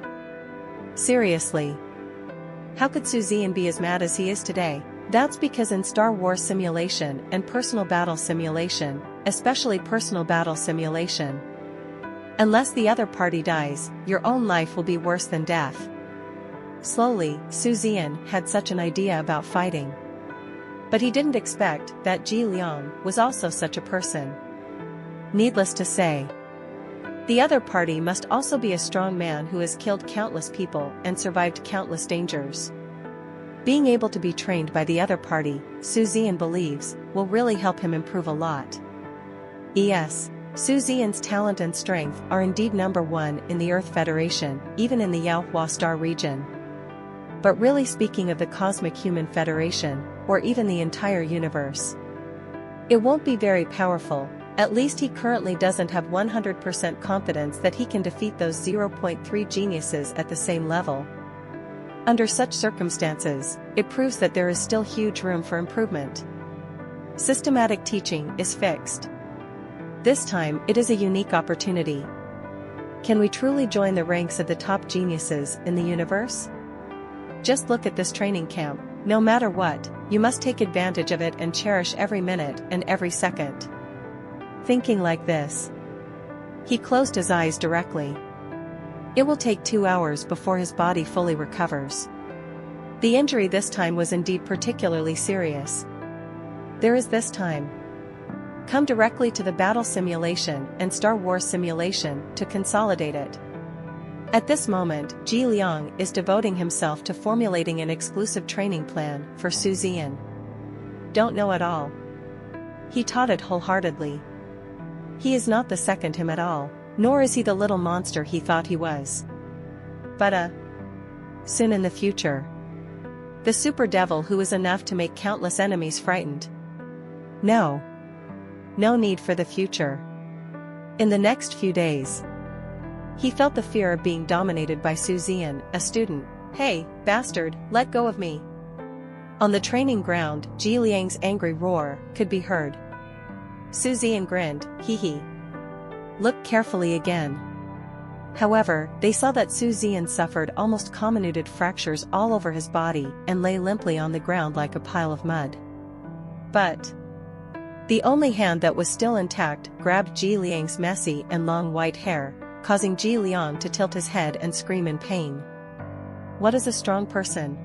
Seriously. How could Su Zian be as mad as he is today? That's because in Star Wars simulation and personal battle simulation, especially personal battle simulation, unless the other party dies, your own life will be worse than death. Slowly, Su Zian had such an idea about fighting. But he didn't expect that Ji Liang was also such a person. Needless to say, the other party must also be a strong man who has killed countless people and survived countless dangers. Being able to be trained by the other party, Su Zian believes, will really help him improve a lot. Yes. Su Zian's talent and strength are indeed #1 in the Earth Federation, even in the Manhwa star region. But really speaking of the Cosmic Human Federation, or even the entire universe, it won't be very powerful, At least he currently doesn't have 100% confidence that he can defeat those 0.3 geniuses at the same level. Under such circumstances, it proves that there is still huge room for improvement. Systematic teaching is fixed. This time it is a unique opportunity. Can we truly join the ranks of the top geniuses in the universe? Just look at this training camp. No matter what, you must take advantage of it and cherish every minute and every second. Thinking like this, he closed his eyes directly. It will take 2 hours before his body fully recovers. The injury this time was indeed particularly serious. There is this time. Come directly to the battle simulation and Star Wars simulation to consolidate it. At this moment, Ji Liang is devoting himself to formulating an exclusive training plan for Zian. Don't know at all. He taught it wholeheartedly. He is not the second him at all, nor is he the little monster he thought he was. But soon in the future. The super devil who is enough to make countless enemies frightened. No need for the future. In the next few days, he felt the fear of being dominated by Zian, a student. Hey, bastard, let go of me. On the training ground, Ji Liang's angry roar could be heard. Zian grinned, hee hee. Looked carefully again. However, they saw that Zian suffered almost comminuted fractures all over his body and lay limply on the ground like a pile of mud. But the only hand that was still intact grabbed Ji Liang's messy and long white hair, causing Ji Liang to tilt his head and scream in pain. What is a strong person?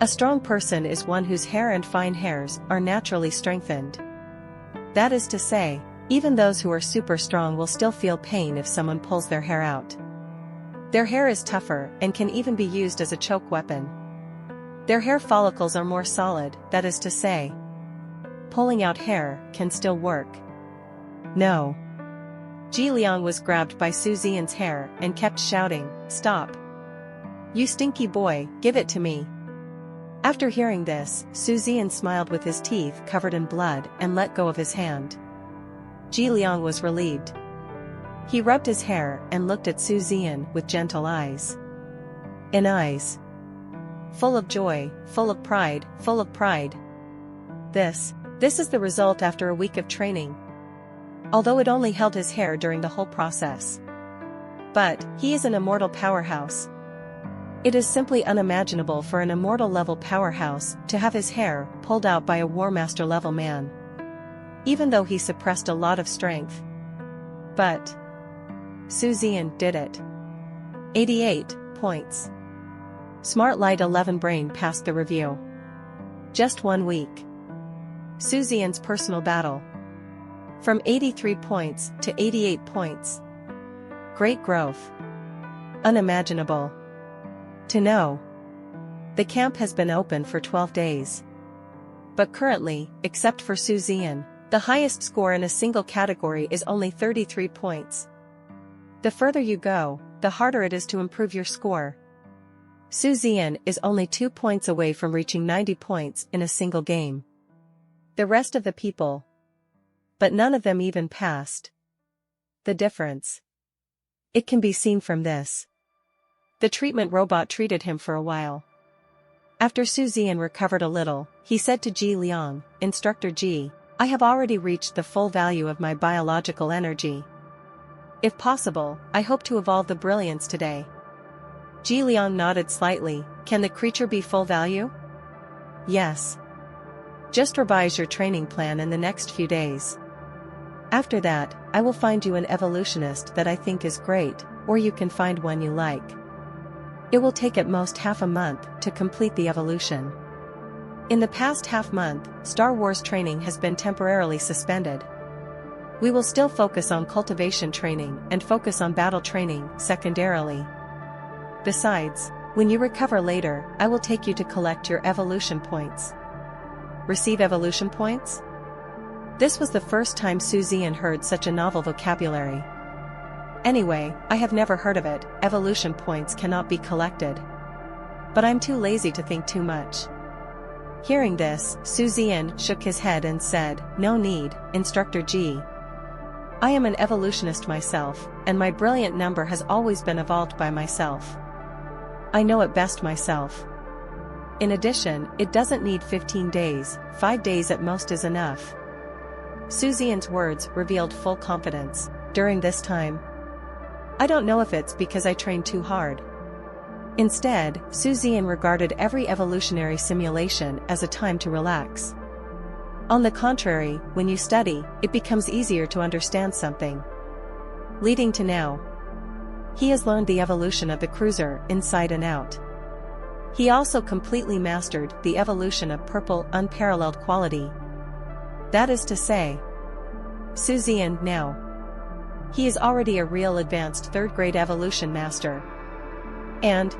A strong person is one whose hair and fine hairs are naturally strengthened. That is to say, even those who are super strong will still feel pain if someone pulls their hair out. Their hair is tougher and can even be used as a choke weapon. Their hair follicles are more solid, that is to say, pulling out hair can still work. No. Ji Liang was grabbed by Zian's hair and kept shouting, "Stop! You stinky boy, give it to me!" After hearing this, Zian smiled with his teeth covered in blood and let go of his hand. Ji Liang was relieved. He rubbed his hair and looked at Zian with gentle eyes. In eyes full of joy, full of pride, full of pride. This is the result after a week of training. Although it only held his hair during the whole process. But he is an immortal powerhouse. It is simply unimaginable for an immortal level powerhouse to have his hair pulled out by a War Master level man. Even though he suppressed a lot of strength. But Zian did it. 88 points. Smart Light 11 Brain passed the review. Just 1 week. Zian's personal battle. From 83 points to 88 points. Great growth. Unimaginable. To know. The camp has been open for 12 days. But currently, except for Zian, the highest score in a single category is only 33 points. The further you go, the harder it is to improve your score. Zian is only 2 points away from reaching 90 points in a single game. The rest of the people. But none of them even passed. The difference. It can be seen from this. The treatment robot treated him for a while. After Zian recovered a little, he said to Ji Liang, "Instructor G, I have already reached the full value of my biological energy. If possible, I hope to evolve the brilliance today." Ji Liang nodded slightly. Can the creature be full value? Yes. Just revise your training plan in the next few days. After that, I will find you an evolutionist that I think is great, or you can find one you like. It will take at most half a month to complete the evolution. In the past half month, Star Wars training has been temporarily suspended. We will still focus on cultivation training and focus on battle training secondarily. Besides, when you recover later, I will take you to collect your evolution points. Receive evolution points? This was the first time Zian heard such a novel vocabulary. Anyway, I have never heard of it. Evolution points cannot be collected. But I'm too lazy to think too much. Hearing this, Zian shook his head and said, "No need, Instructor G. I am an evolutionist myself, and my brilliant number has always been evolved by myself. I know it best myself. In addition, it doesn't need 15 days, 5 days at most is enough. Zian's words revealed full confidence. During this time, I don't know if it's because I trained too hard. Instead, Zian regarded every evolutionary simulation as a time to relax. On the contrary, when you study, it becomes easier to understand something. Leading to now. He has learned the evolution of the cruiser inside and out. He also completely mastered the evolution of purple unparalleled quality. That is to say, Zian now. He is already a real advanced third-grade evolution master. And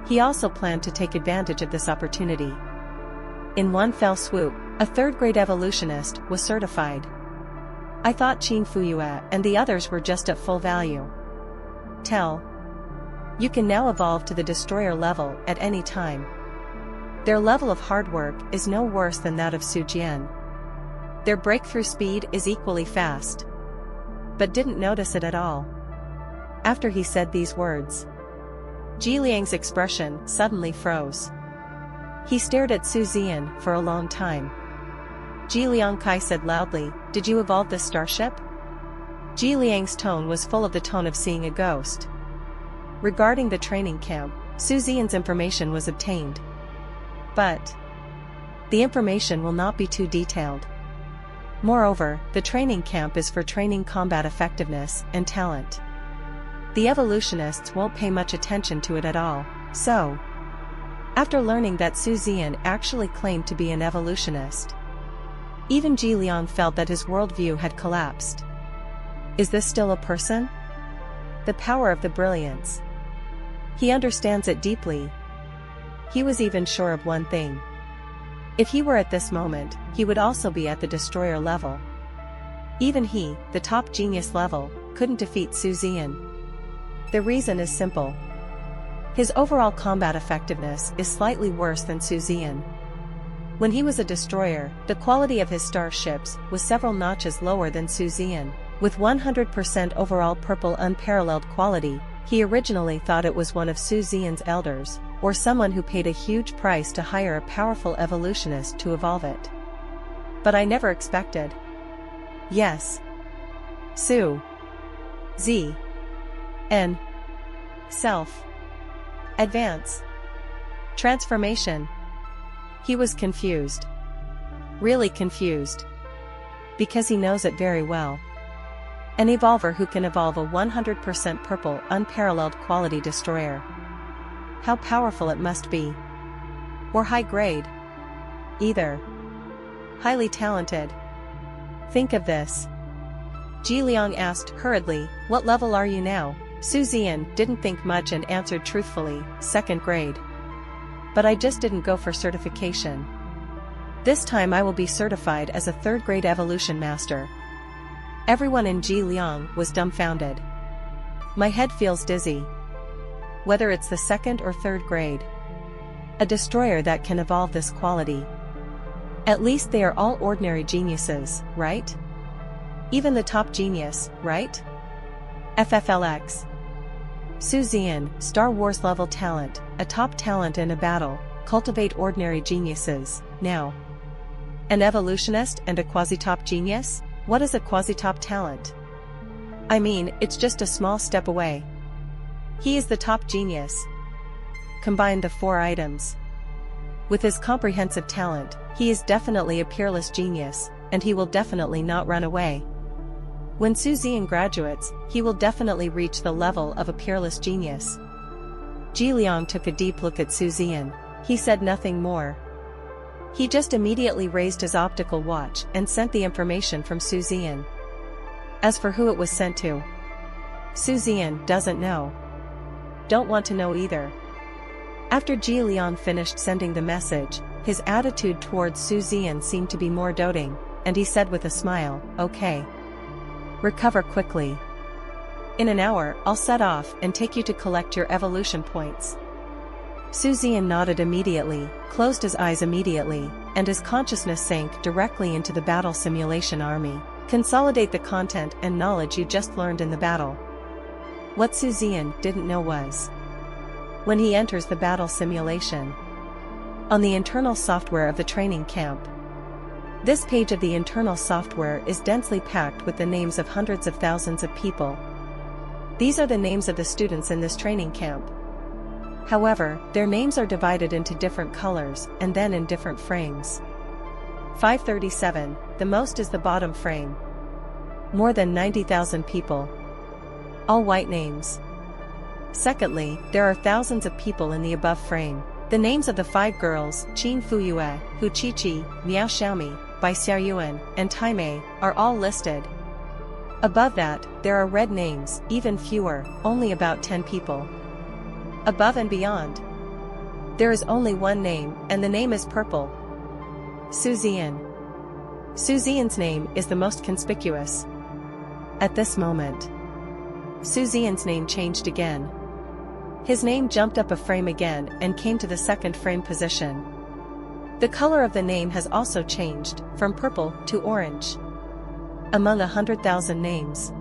he also planned to take advantage of this opportunity. In one fell swoop, a third-grade evolutionist was certified. I thought Qin Fuyue and the others were just at full value. You can now evolve to the destroyer level at any time. Their level of hard work is no worse than that of Zian. Their breakthrough speed is equally fast. But didn't notice it at all. After he said these words, Ji Liang's expression suddenly froze. He stared at Zian for a long time. Ji Liang Kai said loudly, "Did you evolve this starship?" Ji Liang's tone was full of the tone of seeing a ghost. Regarding the training camp, Zian's information was obtained. But the information will not be too detailed. Moreover, the training camp is for training combat effectiveness and talent. The evolutionists won't pay much attention to it at all, so after learning that Zian actually claimed to be an evolutionist, even Ji Liang felt that his worldview had collapsed. Is this still a person? The power of the brilliance. He understands it deeply. He was even sure of one thing. If he were at this moment, he would also be at the destroyer level. Even he, the top genius level, couldn't defeat Zian. The reason is simple. His overall combat effectiveness is slightly worse than Zian. When he was a destroyer, the quality of his starships was several notches lower than Zian. With 100% overall purple unparalleled quality, he originally thought it was one of Zian's elders, or someone who paid a huge price to hire a powerful evolutionist to evolve it. But I never expected. Yes. Z. N. Self. Advance. Transformation. He was confused. Really confused. Because he knows it very well. An evolver who can evolve a 100% purple unparalleled quality destroyer. How powerful it must be. Or high grade. Either. Highly talented. Think of this. Ji Liang asked hurriedly, "What level are you now?" Zian didn't think much and answered truthfully, "2nd grade. But I just didn't go for certification. This time I will be certified as a 3rd-grade evolution master." Everyone in Ji Liang was dumbfounded. My head feels dizzy. Whether it's the 2nd or 3rd grade. A destroyer that can evolve this quality. At least they are all ordinary geniuses, right? Even the top genius, right? FFLX. Zian, Star Wars level talent, a top talent in a battle, cultivate ordinary geniuses, now. An evolutionist and a quasi-top genius? What is a quasi-top talent? I mean, it's just a small step away. He is the top genius. Combine the 4 items. With his comprehensive talent, he is definitely a peerless genius, and he will definitely not run away. When Zian graduates, he will definitely reach the level of a peerless genius. Ji Liang took a deep look at Zian. He said nothing more. He just immediately raised his optical watch and sent the information from Zian. As for who it was sent to, Zian doesn't know. Don't want to know either. After Ji Liang finished sending the message, his attitude towards Zian seemed to be more doting, and he said with a smile, "Okay. Recover quickly. In an hour, I'll set off and take you to collect your evolution points." Zian nodded immediately, closed his eyes immediately, and his consciousness sank directly into the battle simulation army. Consolidate the content and knowledge you just learned in the battle. What Zian didn't know was, when he enters the battle simulation, on the internal software of the training camp. This page of the internal software is densely packed with the names of hundreds of thousands of people. These are the names of the students in this training camp. However, their names are divided into different colors and then in different frames. 537, the most is the bottom frame. More than 90,000 people. All white names. Secondly, there are thousands of people in the above frame. The names of the 5 girls, Qin Fuyue, Hu Qiqi, Miao Xiaomi, Bai Xiaoyuan, and Taimei, are all listed. Above that, there are red names, even fewer, only about 10 people. Above and beyond, there is only one name, and the name is purple. Zian. Zian's name is the most conspicuous. At this moment, Zian's name changed again. His name jumped up a frame again and came to the second frame position. The color of the name has also changed, from purple to orange. Among 100,000 names,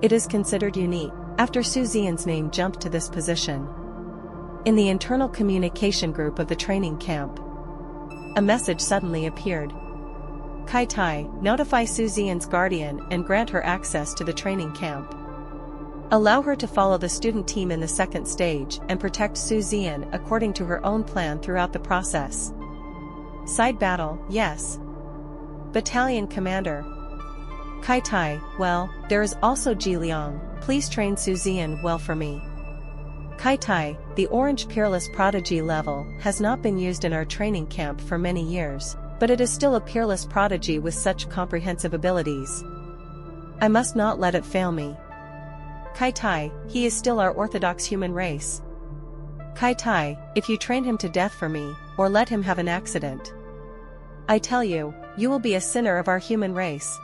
it is considered unique, after Zian's name jumped to this position. In the internal communication group of the training camp, a message suddenly appeared. Kai Tai, notify Zian's guardian and grant her access to the training camp. Allow her to follow the student team in the second stage and protect Zian according to her own plan throughout the process. Side battle, yes. Battalion commander. Kai Tai, well, there is also Ji Liang, please train Zian well for me. Kai Tai, the orange peerless prodigy level has not been used in our training camp for many years, but it is still a peerless prodigy with such comprehensive abilities. I must not let it fail me. Kai Tai, he is still our orthodox human race. Kai Tai, if you train him to death for me, or let him have an accident, I tell you, you will be a sinner of our human race.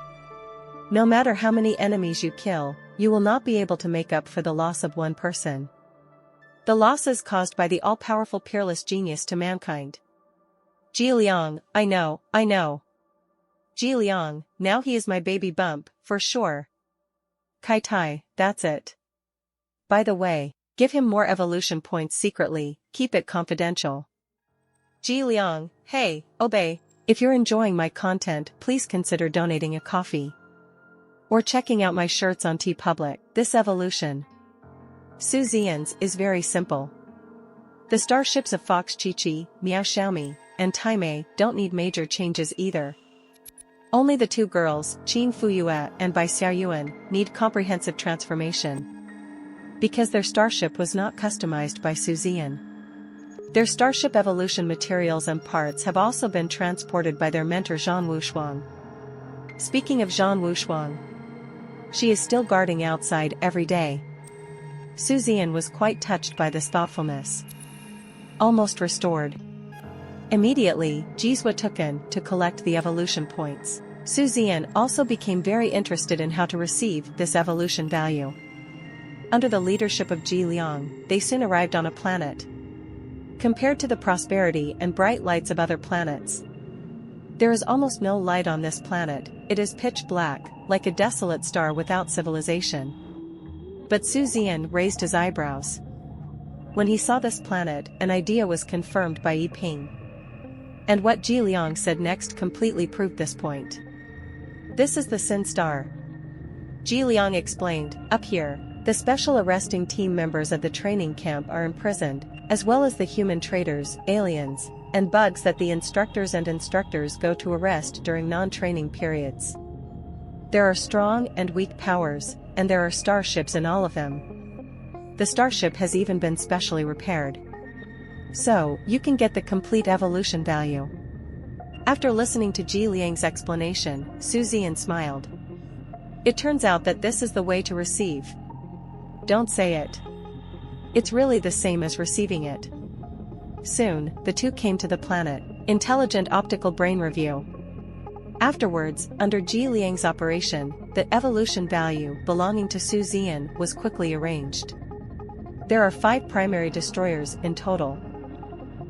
No matter how many enemies you kill, you will not be able to make up for the loss of one person. The losses caused by the all-powerful peerless genius to mankind. Ji Liang, I know. Ji Liang, now he is my baby bump, for sure. Kai Tai, that's it. By the way, give him more evolution points secretly, keep it confidential. Ji Liang, hey, obey. If you're enjoying my content, please consider donating a coffee. Or checking out my shirts on TeePublic. This evolution, Zian's, is very simple. The starships of Fox Qiqi, Miao Xiaomi, and Taimei don't need major changes either. Only the 2 girls, Qin Fuyue and Bai Xiaoyuan, need comprehensive transformation. Because their starship was not customized by Zian. Their starship evolution materials and parts have also been transported by their mentor Zhan Wushuang. Speaking of Zhan Wushuang, she is still guarding outside every day. Zian was quite touched by this thoughtfulness. Almost restored. Immediately, Jizwa took in to collect the evolution points. Zian also became very interested in how to receive this evolution value. Under the leadership of Ji Liang, they soon arrived on a planet. Compared to the prosperity and bright lights of other planets, there is almost no light on this planet. It is pitch black, like a desolate star without civilization. But Zian raised his eyebrows. When he saw this planet, an idea was confirmed by Yi Ping. And what Ji Liang said next completely proved this point. This is the Sin Star. Ji Liang explained, up here, the special arresting team members of the training camp are imprisoned, as well as the human traitors, aliens, and bugs that the instructors go to arrest during non-training periods. There are strong and weak powers, and there are starships in all of them. The starship has even been specially repaired. So, you can get the complete evolution value. After listening to Ji Liang's explanation, Zian smiled. It turns out that this is the way to receive. Don't say it. It's really the same as receiving it. Soon, the 2 came to the planet. Intelligent optical brain review. Afterwards, under Ji Liang's operation, the evolution value belonging to Zian was quickly arranged. There are 5 primary destroyers in total.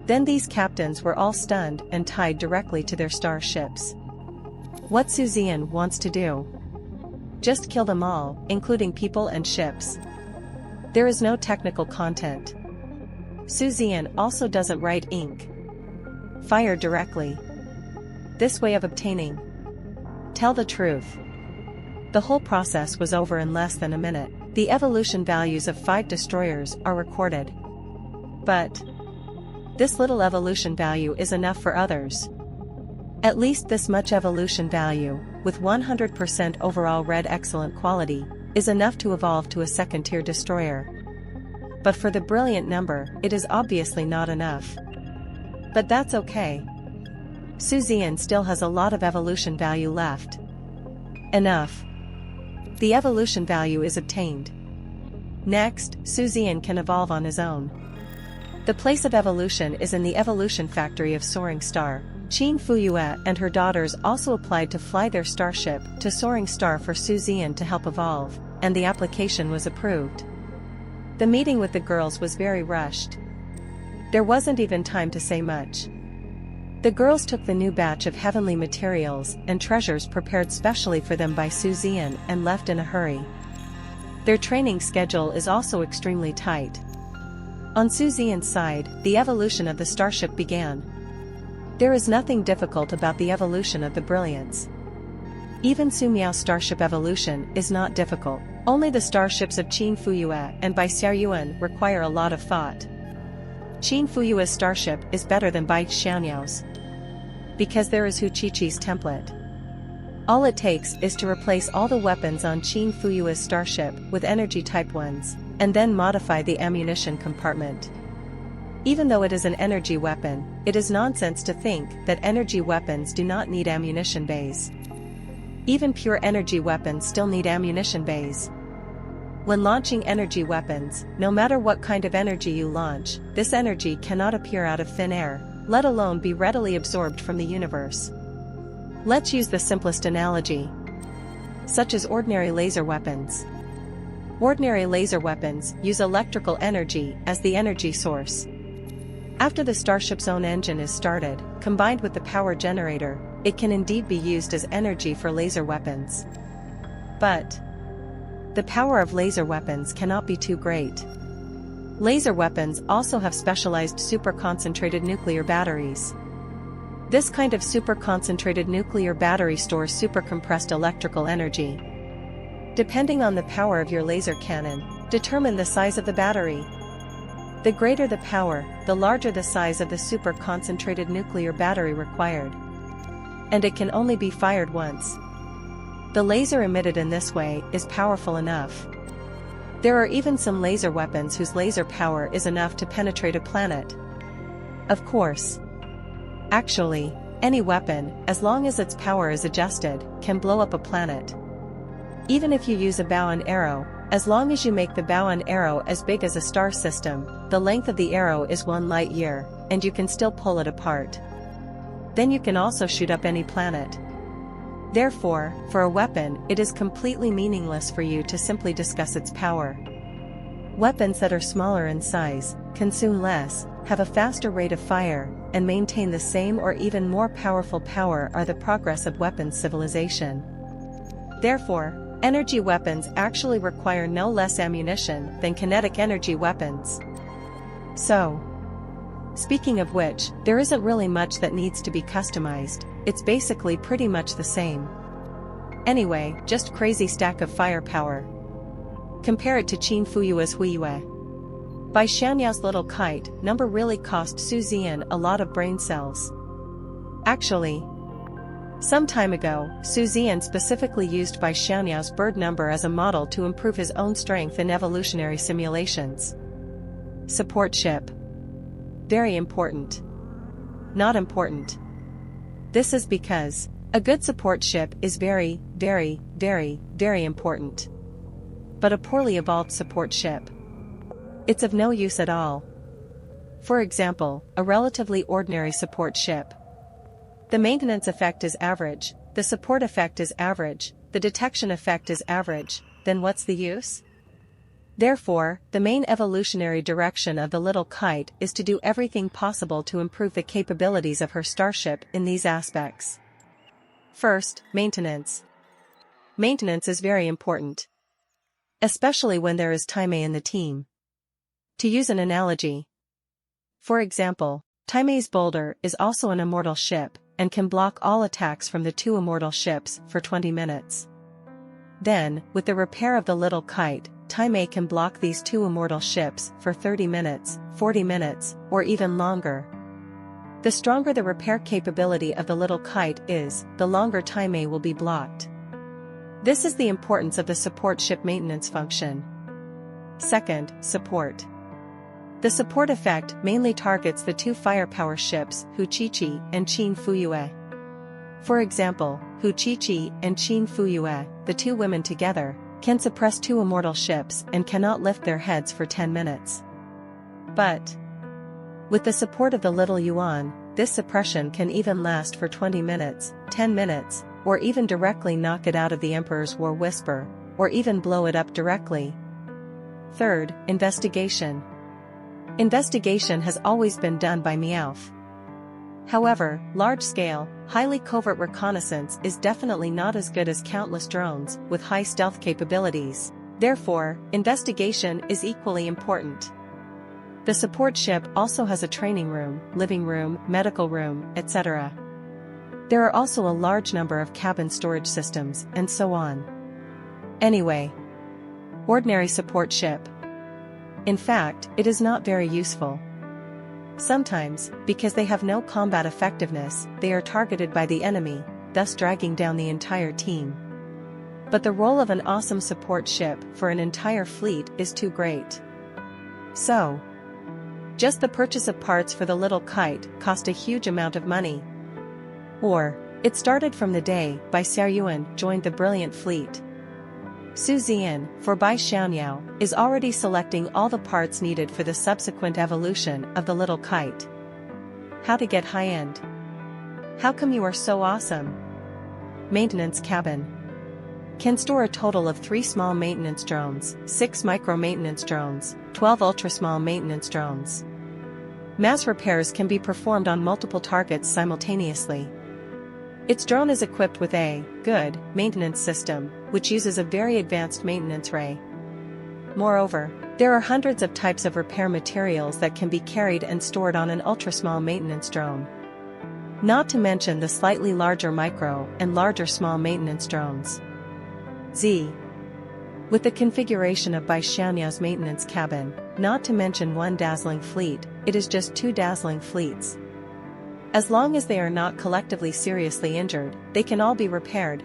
Then these captains were all stunned and tied directly to their starships. What Zian wants to do? Just kill them all, including people and ships. There is no technical content. Zian also doesn't write ink. Fire directly. This way of obtaining. Tell the truth. The whole process was over in less than a minute. The evolution values of 5 destroyers are recorded. But this little evolution value is enough for others. At least this much evolution value, with 100% overall red excellent quality, is enough to evolve to a second-tier destroyer. But for the brilliant number, it is obviously not enough. But that's okay. Zian still has a lot of evolution value left. Enough. The evolution value is obtained. Next, Zian can evolve on his own. The place of evolution is in the evolution factory of Soaring Star. Qin Fuyue and her daughters also applied to fly their starship to Soaring Star for Zian to help evolve, and the application was approved. The meeting with the girls was very rushed. There wasn't even time to say much. The girls took the new batch of heavenly materials and treasures prepared specially for them by Zian and left in a hurry. Their training schedule is also extremely tight. On Zian's side, the evolution of the starship began. There is nothing difficult about the evolution of the brilliance. Even Sumiao's starship evolution is not difficult. Only the starships of Qin Fuyue and Bai Xiaoyuan require a lot of thought. Qin Fuyue's starship is better than Bai Xiaoyuan's. Because there is Hu Qiqi's template. All it takes is to replace all the weapons on Qin Fuyue's starship with energy-type ones, and then modify the ammunition compartment. Even though it is an energy weapon, it is nonsense to think that energy weapons do not need ammunition bays. Even pure energy weapons still need ammunition bays. When launching energy weapons, no matter what kind of energy you launch, this energy cannot appear out of thin air, let alone be readily absorbed from the universe. Let's use the simplest analogy. Such as ordinary laser weapons. Ordinary laser weapons use electrical energy as the energy source. After the starship's own engine is started, combined with the power generator, it can indeed be used as energy for laser weapons. But the power of laser weapons cannot be too great. Laser weapons also have specialized super-concentrated nuclear batteries. This kind of super-concentrated nuclear battery stores super-compressed electrical energy. Depending on the power of your laser cannon, determine the size of the battery. The greater the power, the larger the size of the super-concentrated nuclear battery required. And it can only be fired once. The laser emitted in this way is powerful enough. There are even some laser weapons whose laser power is enough to penetrate a planet. Of course. Actually, any weapon, as long as its power is adjusted, can blow up a planet. Even if you use a bow and arrow, as long as you make the bow and arrow as big as a star system, the length of the arrow is 1 light year, and you can still pull it apart. Then you can also shoot up any planet. Therefore, for a weapon, it is completely meaningless for you to simply discuss its power. Weapons that are smaller in size, consume less, have a faster rate of fire, and maintain the same or even more powerful power are the progress of weapons civilization. Therefore, energy weapons actually require no less ammunition than kinetic energy weapons. So, speaking of which, there isn't really much that needs to be customized, it's basically pretty much the same. Anyway, just crazy stack of firepower. Compare it to Qin Fuyue's Huiyue. By Xianyao's little kite, number really cost Zian a lot of brain cells. Actually, some time ago, Zian specifically used Bai Xianyao's bird number as a model to improve his own strength in evolutionary simulations. Support ship. Very important. Not important. This is because a good support ship is very, very, very, very important. But a poorly evolved support ship, it's of no use at all. For example, a relatively ordinary support ship. The maintenance effect is average, the support effect is average, the detection effect is average, then what's the use? Therefore, the main evolutionary direction of the little kite is to do everything possible to improve the capabilities of her starship in these aspects. First, maintenance. Maintenance is very important, especially when there is Time in the team. To use an analogy, for example, Taime's boulder is also an immortal ship, and can block all attacks from the two immortal ships for 20 minutes. Then, with the repair of the little kite, Taime can block these two immortal ships for 30 minutes, 40 minutes, or even longer. The stronger the repair capability of the little kite is, the longer Taime will be blocked. This is the importance of the support ship maintenance function. Second, support. The support effect mainly targets the two firepower ships Huchichi and Qin Fuyue. For example, Huchichi and Qin Fuyue, the two women together, can suppress two immortal ships and cannot lift their heads for 10 minutes. But with the support of the little Yuan, this suppression can even last for 20 minutes, 10 minutes, or even directly knock it out of the Emperor's War Whisper, or even blow it up directly. Third, investigation. Investigation has always been done by Meowth. However, large-scale, highly covert reconnaissance is definitely not as good as countless drones with high stealth capabilities. Therefore, investigation is equally important. The support ship also has a training room, living room, medical room, etc. There are also a large number of cabin storage systems, and so on. Anyway, ordinary support ship. In fact, it is not very useful. Sometimes, because they have no combat effectiveness, they are targeted by the enemy, thus dragging down the entire team. But the role of an awesome support ship for an entire fleet is too great. So, just the purchase of parts for the little kite cost a huge amount of money. Or, it started from the day Bai Xiaoyuan joined the brilliant fleet. Su Zian, for Bai Xiaonyao, is already selecting all the parts needed for the subsequent evolution of the little kite. How to get high-end? How come you are so awesome? Maintenance cabin. Can store a total of 3 small maintenance drones, 6 micro-maintenance drones, 12 ultra-small maintenance drones. Mass repairs can be performed on multiple targets simultaneously. Its drone is equipped with a good maintenance system, which uses a very advanced maintenance ray. Moreover, there are hundreds of types of repair materials that can be carried and stored on an ultra-small maintenance drone. Not to mention the slightly larger micro and larger small maintenance drones. Z. With the configuration of Bai Xiaonyao's maintenance cabin, not to mention one dazzling fleet, it is just 2 dazzling fleets. As long as they are not collectively seriously injured, they can all be repaired.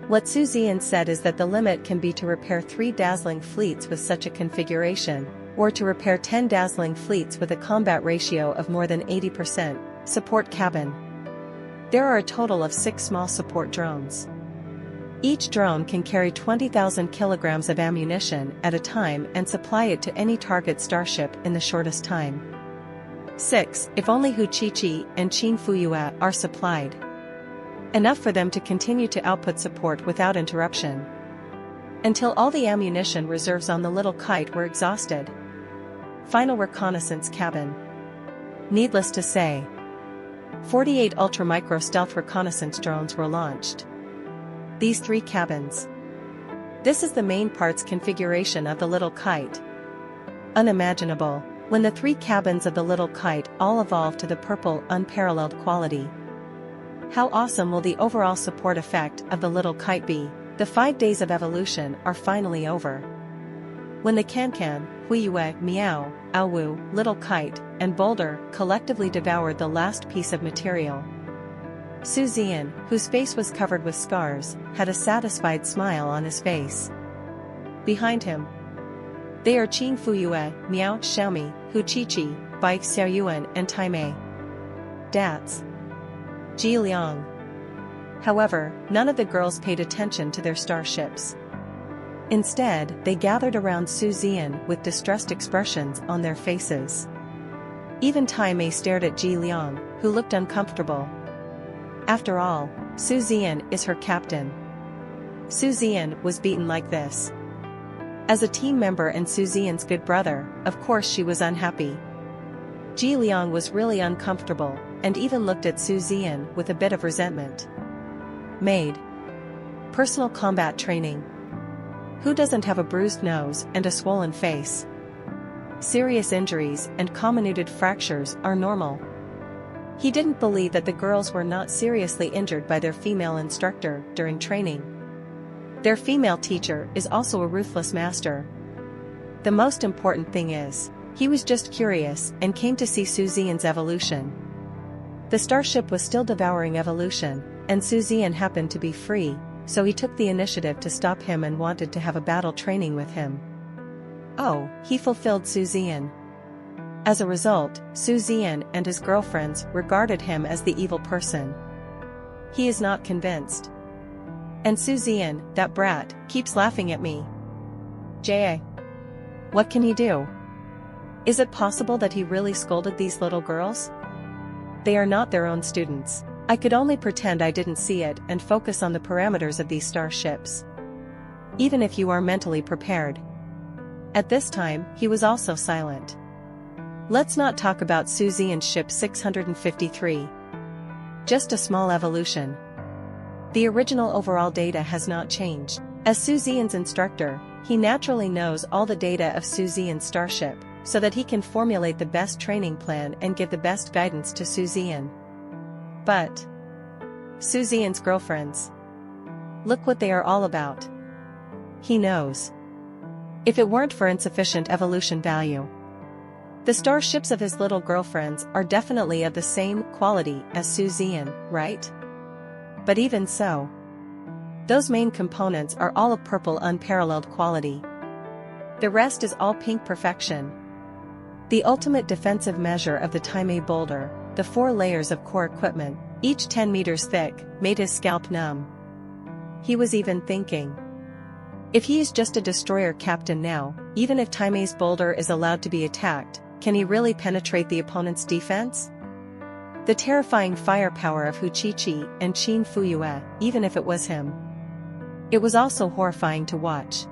What Su Zian said is that the limit can be to repair 3 dazzling fleets with such a configuration, or to repair 10 dazzling fleets with a combat ratio of more than 80%. Support cabin. There are a total of 6 small support drones. Each drone can carry 20,000 kilograms of ammunition at a time and supply it to any target starship in the shortest time. 6. If only Huchichi and Qin Fuyue are supplied. Enough for them to continue to output support without interruption. Until all the ammunition reserves on the little kite were exhausted. Final reconnaissance cabin. Needless to say, 48 ultra-micro stealth reconnaissance drones were launched. These 3 cabins. This is the main parts configuration of the little kite. Unimaginable. When the 3 cabins of the little kite all evolve to the purple unparalleled quality. How awesome will the overall support effect of the little kite be? The 5 days of evolution are finally over. When the Cancan, Huiyue, Meow, Aowu, little kite, and boulder collectively devoured the last piece of material. Su Zian, whose face was covered with scars, had a satisfied smile on his face. Behind him, they are Qin Fuyue, Miao Xiaomi, Huchichi, Bai Xiaoyuan and Taime. Dats. Ji Liang. However, none of the girls paid attention to their starships. Instead, they gathered around Su Zian with distressed expressions on their faces. Even Taime stared at Ji Liang, who looked uncomfortable. After all, Su Zian is her captain. Su Zian was beaten like this. As a team member and Su Zian's good brother, of course she was unhappy. Ji Liang was really uncomfortable, and even looked at Su Zian with a bit of resentment. Made. Personal combat training. Who doesn't have a bruised nose and a swollen face? Serious injuries and comminuted fractures are normal. He didn't believe that the girls were not seriously injured by their female instructor during training. Their female teacher is also a ruthless master. The most important thing is, he was just curious and came to see Zian's evolution. The starship was still devouring evolution, and Zian happened to be free, so he took the initiative to stop him and wanted to have a battle training with him. Oh, he fulfilled Zian. As a result, Zian and his girlfriends regarded him as the evil person. He is not convinced. And Zian, that brat, keeps laughing at me. J.A. What can he do? Is it possible that he really scolded these little girls? They are not their own students. I could only pretend I didn't see it and focus on the parameters of these starships. Even if you are mentally prepared. At this time, he was also silent. Let's not talk about Zian's ship 653. Just a small evolution. The original overall data has not changed. As Zian's instructor, he naturally knows all the data of Zian's starship, so that he can formulate the best training plan and give the best guidance to Zian. But Zian's girlfriends. Look what they are all about. He knows. If it weren't for insufficient evolution value, the starships of his little girlfriends are definitely of the same quality as Zian, right? But even so, those main components are all of purple unparalleled quality. The rest is all pink perfection. The ultimate defensive measure of the Time boulder, the 4 layers of core equipment, each 10 meters thick, made his scalp numb. He was even thinking, if he is just a destroyer captain now, even if Time's boulder is allowed to be attacked, can he really penetrate the opponent's defense? The terrifying firepower of Hu Chi and Qin Fuyue, even if it was him. It was also horrifying to watch.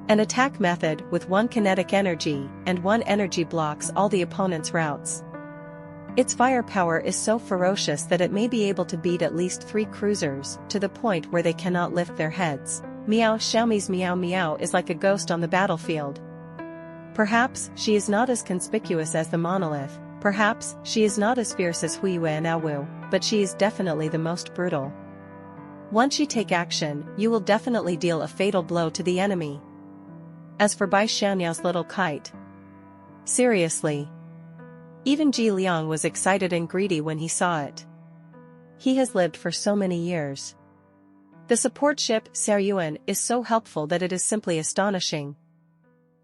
An attack method with 1 kinetic energy and 1 energy blocks all the opponent's routes. Its firepower is so ferocious that it may be able to beat at least 3 cruisers, to the point where they cannot lift their heads. Meow Xiaomi's Meow Meow is like a ghost on the battlefield. Perhaps she is not as conspicuous as the monolith, perhaps she is not as fierce as Huiyue and Awu, but she is definitely the most brutal. Once you take action, you will definitely deal a fatal blow to the enemy. As for Bai Xianyao's little kite. Seriously. Even Ji Liang was excited and greedy when he saw it. He has lived for so many years. The support ship, Seryuan, is so helpful that it is simply astonishing.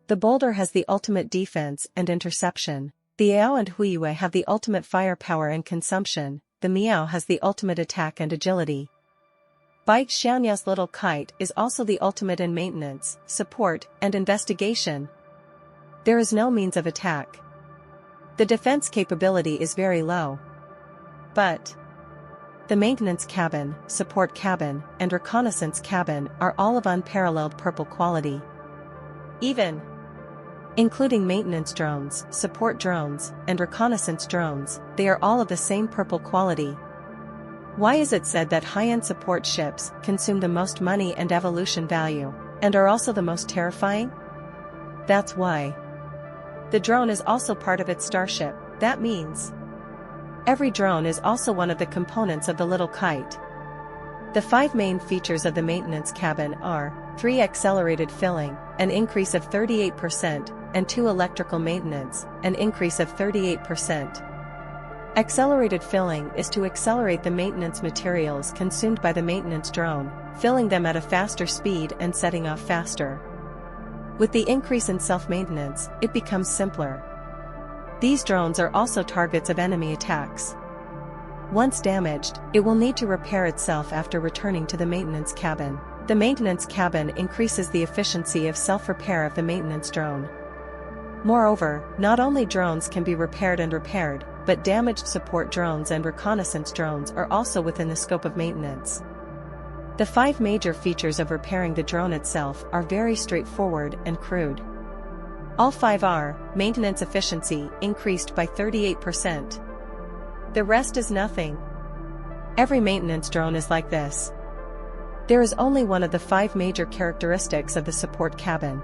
The boulder has the ultimate defense and interception. The Ao and Huiyue have the ultimate firepower and consumption. The Miao has the ultimate attack and agility. Bai Xianyao's little kite is also the ultimate in maintenance, support, and investigation. There is no means of attack. The defense capability is very low. But the maintenance cabin, support cabin, and reconnaissance cabin are all of unparalleled purple quality. Even including maintenance drones, support drones, and reconnaissance drones, they are all of the same purple quality. Why is it said that high-end support ships consume the most money and evolution value, and are also the most terrifying? That's why. The drone is also part of its starship. That means every drone is also one of the components of the little kite. The 5 main features of the maintenance cabin are 3 accelerated filling, an increase of 38%, and 2 electrical maintenance, an increase of 38%. Accelerated filling is to accelerate the maintenance materials consumed by the maintenance drone, filling them at a faster speed and setting off faster. With the increase in self-maintenance, it becomes simpler. These drones are also targets of enemy attacks. Once damaged, it will need to repair itself after returning to the maintenance cabin. The maintenance cabin increases the efficiency of self-repair of the maintenance drone. Moreover, not only drones can be repaired, but damaged support drones and reconnaissance drones are also within the scope of maintenance. The 5 major features of repairing the drone itself are very straightforward and crude. All 5 are: maintenance efficiency increased by 38%. The rest is nothing. Every maintenance drone is like this. There is only one of the 5 major characteristics of the support cabin.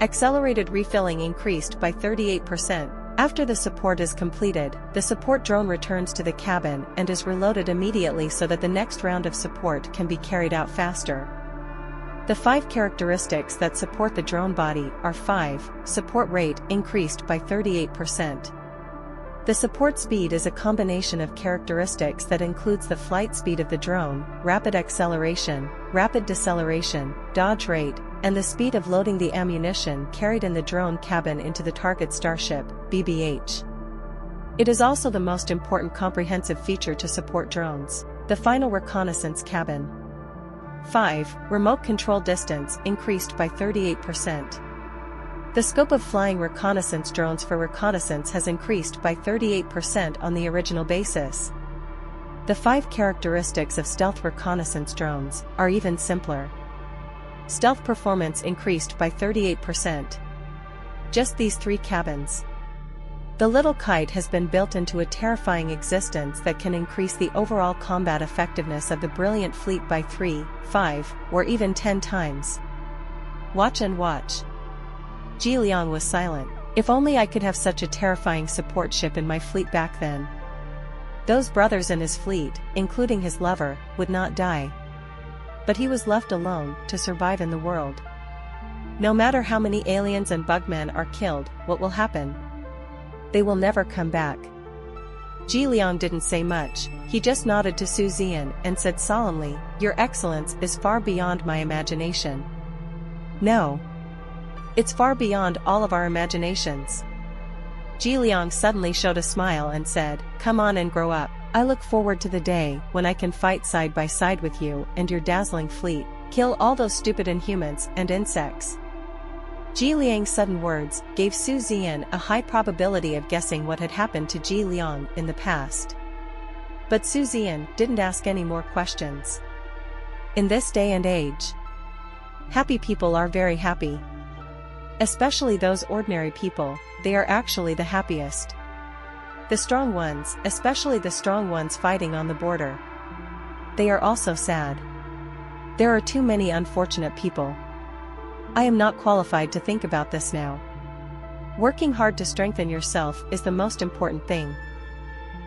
Accelerated refilling increased by 38%. After the support is completed, the support drone returns to the cabin and is reloaded immediately so that the next round of support can be carried out faster. The 5 characteristics that support the drone body are 5. Support rate increased by 38%. The support speed is a combination of characteristics that includes the flight speed of the drone, rapid acceleration, rapid deceleration, dodge rate, and the speed of loading the ammunition carried in the drone cabin into the target starship, BBH. It is also the most important comprehensive feature to support drones. The final reconnaissance cabin. 5. Remote control distance increased by 38%. The scope of flying reconnaissance drones for reconnaissance has increased by 38% on the original basis. The 5 characteristics of stealth reconnaissance drones are even simpler. Stealth performance increased by 38%. Just these 3 cabins. The little kite has been built into a terrifying existence that can increase the overall combat effectiveness of the brilliant fleet by 3, 5, or even 10 times. Watch and watch. Ji Liang was silent. If only I could have such a terrifying support ship in my fleet back then. Those brothers in his fleet, including his lover, would not die. But he was left alone to survive in the world. No matter how many aliens and bugmen are killed, what will happen? They will never come back. Ji Liang didn't say much, he just nodded to Su Zian and said solemnly, "Your Excellence is far beyond my imagination." No. It's far beyond all of our imaginations. Ji Liang suddenly showed a smile and said, "Come on and grow up. I look forward to the day when I can fight side by side with you and your dazzling fleet, kill all those stupid inhumans and insects." Ji Liang's sudden words gave Su Zian a high probability of guessing what had happened to Ji Liang in the past. But Su Zian didn't ask any more questions. In this day and age, happy people are very happy. Especially those ordinary people, they are actually the happiest. The strong ones, especially the strong ones fighting on the border. They are also sad. There are too many unfortunate people. I am not qualified to think about this now. Working hard to strengthen yourself is the most important thing.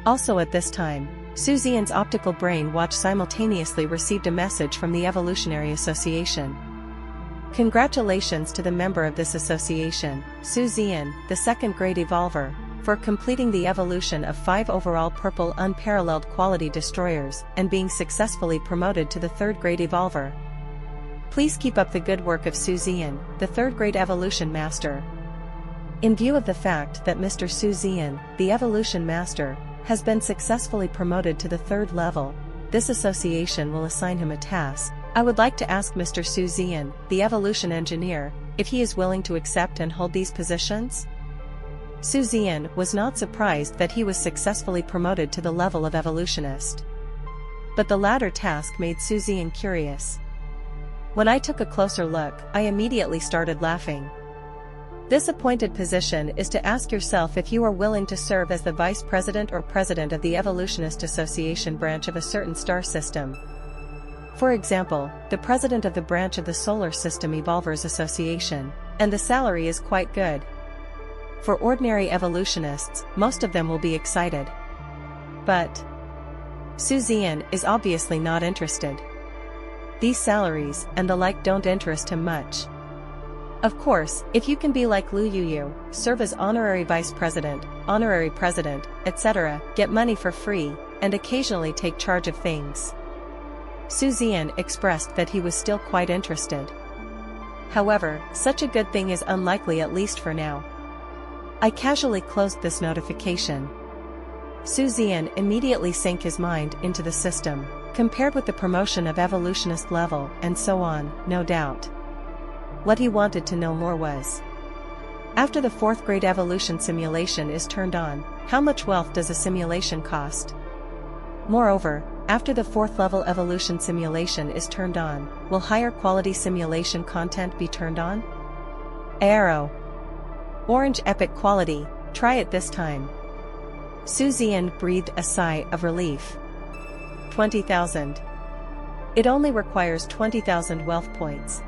Also at this time, Su Zian's optical brain watch simultaneously received a message from the Evolutionary Association. Congratulations to the member of this association, Su Zian, the 2nd grade evolver, for completing the evolution of 5 overall purple unparalleled quality destroyers and being successfully promoted to the 3rd grade evolver. Please keep up the good work of Su Zian, the 3rd grade evolution master. In view of the fact that Mr. Su Zian, the evolution master, has been successfully promoted to the 3rd level, this association will assign him a task. I would like to ask Mr. Su Zian, the evolution engineer, if he is willing to accept and hold these positions? Su Zian was not surprised that he was successfully promoted to the level of evolutionist. But the latter task made Su Zian curious. When I took a closer look, I immediately started laughing. This appointed position is to ask yourself if you are willing to serve as the vice president or president of the Evolutionist Association branch of a certain star system. For example, the president of the branch of the Solar System Evolvers Association, and the salary is quite good. For ordinary evolutionists, most of them will be excited. But Su Zian is obviously not interested. These salaries and the like don't interest him much. Of course, if you can be like Lu Yuyu, serve as honorary vice president, honorary president, etc., get money for free, and occasionally take charge of things. Su Zian expressed that he was still quite interested. However, such a good thing is unlikely at least for now. I casually closed this notification. Su Zian immediately sank his mind into the system, compared with the promotion of evolutionist level and so on, no doubt. What he wanted to know more was, after the 4th grade evolution simulation is turned on, how much wealth does a simulation cost? Moreover, after the 4th level evolution simulation is turned on, will higher quality simulation content be turned on? Arrow. Orange epic quality, try it this time. Su Zian breathed a sigh of relief. 20,000. It only requires 20,000 wealth points.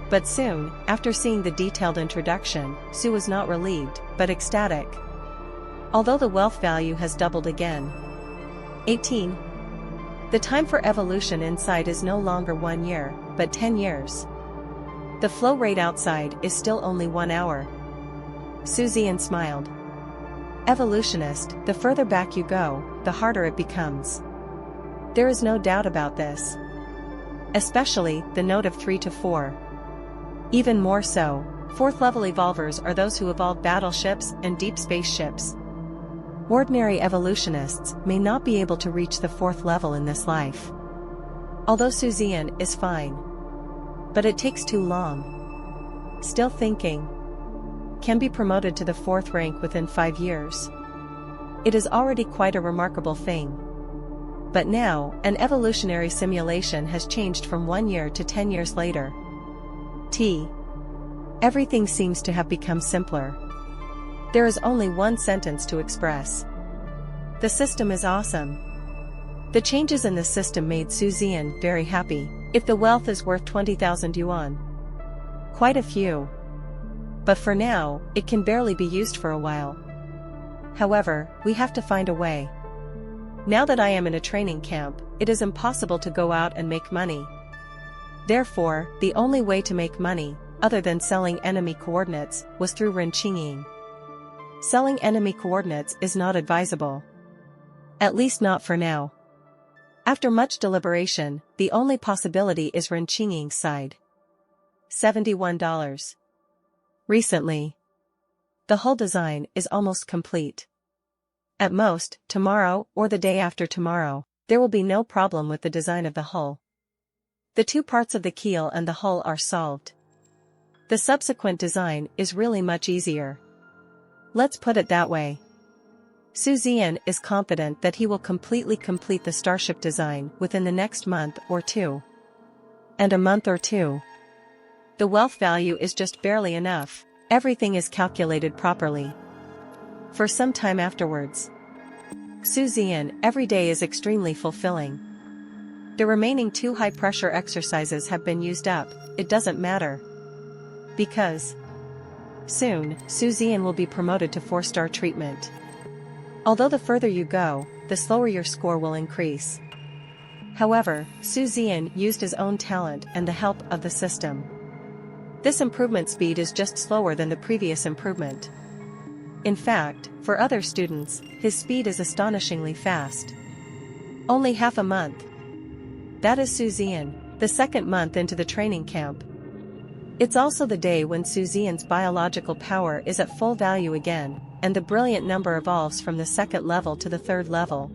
But soon, after seeing the detailed introduction, Su was not relieved, but ecstatic. Although the wealth value has doubled again. 18. The time for evolution inside is no longer 1 year, but 10 years. The flow rate outside is still only 1 hour. Zian smiled. Evolutionist, the further back you go, the harder it becomes. There is no doubt about this. Especially, the node of 3 to 4. Even more so, 4th level evolvers are those who evolve battleships and deep space ships. Ordinary evolutionists may not be able to reach the 4th level in this life. Although Zian is fine. But it takes too long. Still thinking. Can be promoted to the 4th rank within 5 years. It is already quite a remarkable thing. But now, an evolutionary simulation has changed from 1 year to 10 years later. Everything seems to have become simpler. There is only one sentence to express. The system is awesome. The changes in the system made Zian very happy. If the wealth is worth 20,000 yuan. Quite a few. But for now, it can barely be used for a while. However, we have to find a way. Now that I am in a training camp, it is impossible to go out and make money. Therefore, the only way to make money, other than selling enemy coordinates, was through renqinging. Selling enemy coordinates is not advisable. At least not for now. After much deliberation, the only possibility is renqinging's side. $71. Recently. The whole design is almost complete. At most, tomorrow or the day after tomorrow, there will be no problem with the design of the hull. The 2 parts of the keel and the hull are solved. The subsequent design is really much easier. Let's put it that way. Zian is confident that he will completely complete the starship design within the next month or 2. And a month or 2. The wealth value is just barely enough, everything is calculated properly. For some time afterwards. Zian, every day is extremely fulfilling. The remaining 2 high-pressure exercises have been used up, it doesn't matter. Because soon, Zian will be promoted to 4-star treatment. Although the further you go, the slower your score will increase. However, Zian used his own talent and the help of the system. This improvement speed is just slower than the previous improvement. In fact, for other students, his speed is astonishingly fast. Only half a month. That is Zian, the 2nd month into the training camp. It's also the day when Zian's biological power is at full value again, and the brilliant number evolves from the 2nd level to the 3rd level.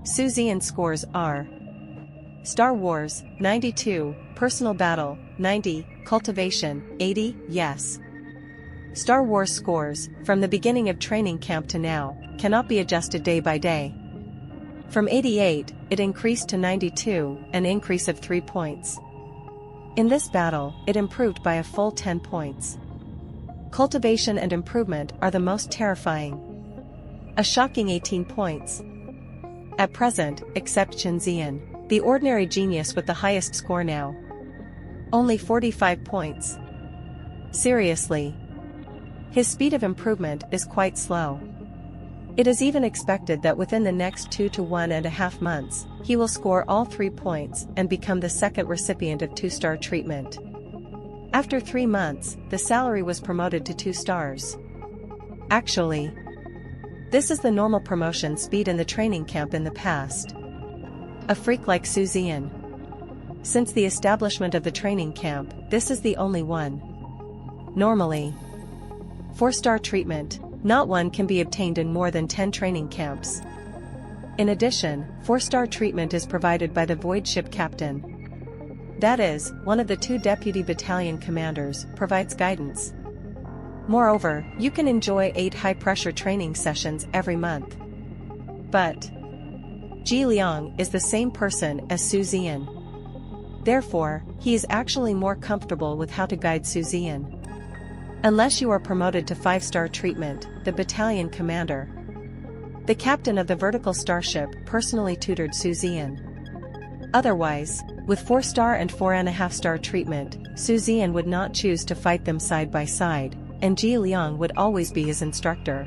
Zian's scores are Star Wars, 92, Personal Battle, 90, Cultivation, 80, yes. Star Wars scores, from the beginning of training camp to now, cannot be adjusted day by day. From 88, it increased to 92, an increase of 3 points. In this battle, it improved by a full 10 points. Cultivation and improvement are the most terrifying. A shocking 18 points. At present, except Zian, the ordinary genius with the highest score now. Only 45 points. Seriously. His speed of improvement is quite slow. It is even expected that within the next 2 to 1.5 months, he will score all 3 points and become the 2nd recipient of 2-star treatment. After 3 months, the salary was promoted to 2 stars. Actually, this is the normal promotion speed in the training camp in the past. A freak like Zian. Since the establishment of the training camp, this is the only one. Normally, 4-star treatment, not one can be obtained in more than 10 training camps. In addition, 4-star treatment is provided by the void ship captain. That is, one of the 2 deputy battalion commanders, provides guidance. Moreover, you can enjoy 8 high-pressure training sessions every month. But Ji Liang is the same person as Zian. Therefore, he is actually more comfortable with how to guide Zian. Unless you are promoted to 5-star treatment, the battalion commander. The captain of the vertical starship personally tutored Zian. Otherwise, with 4-star and 4.5-star treatment, Zian would not choose to fight them side by side, and Ji Liang would always be his instructor.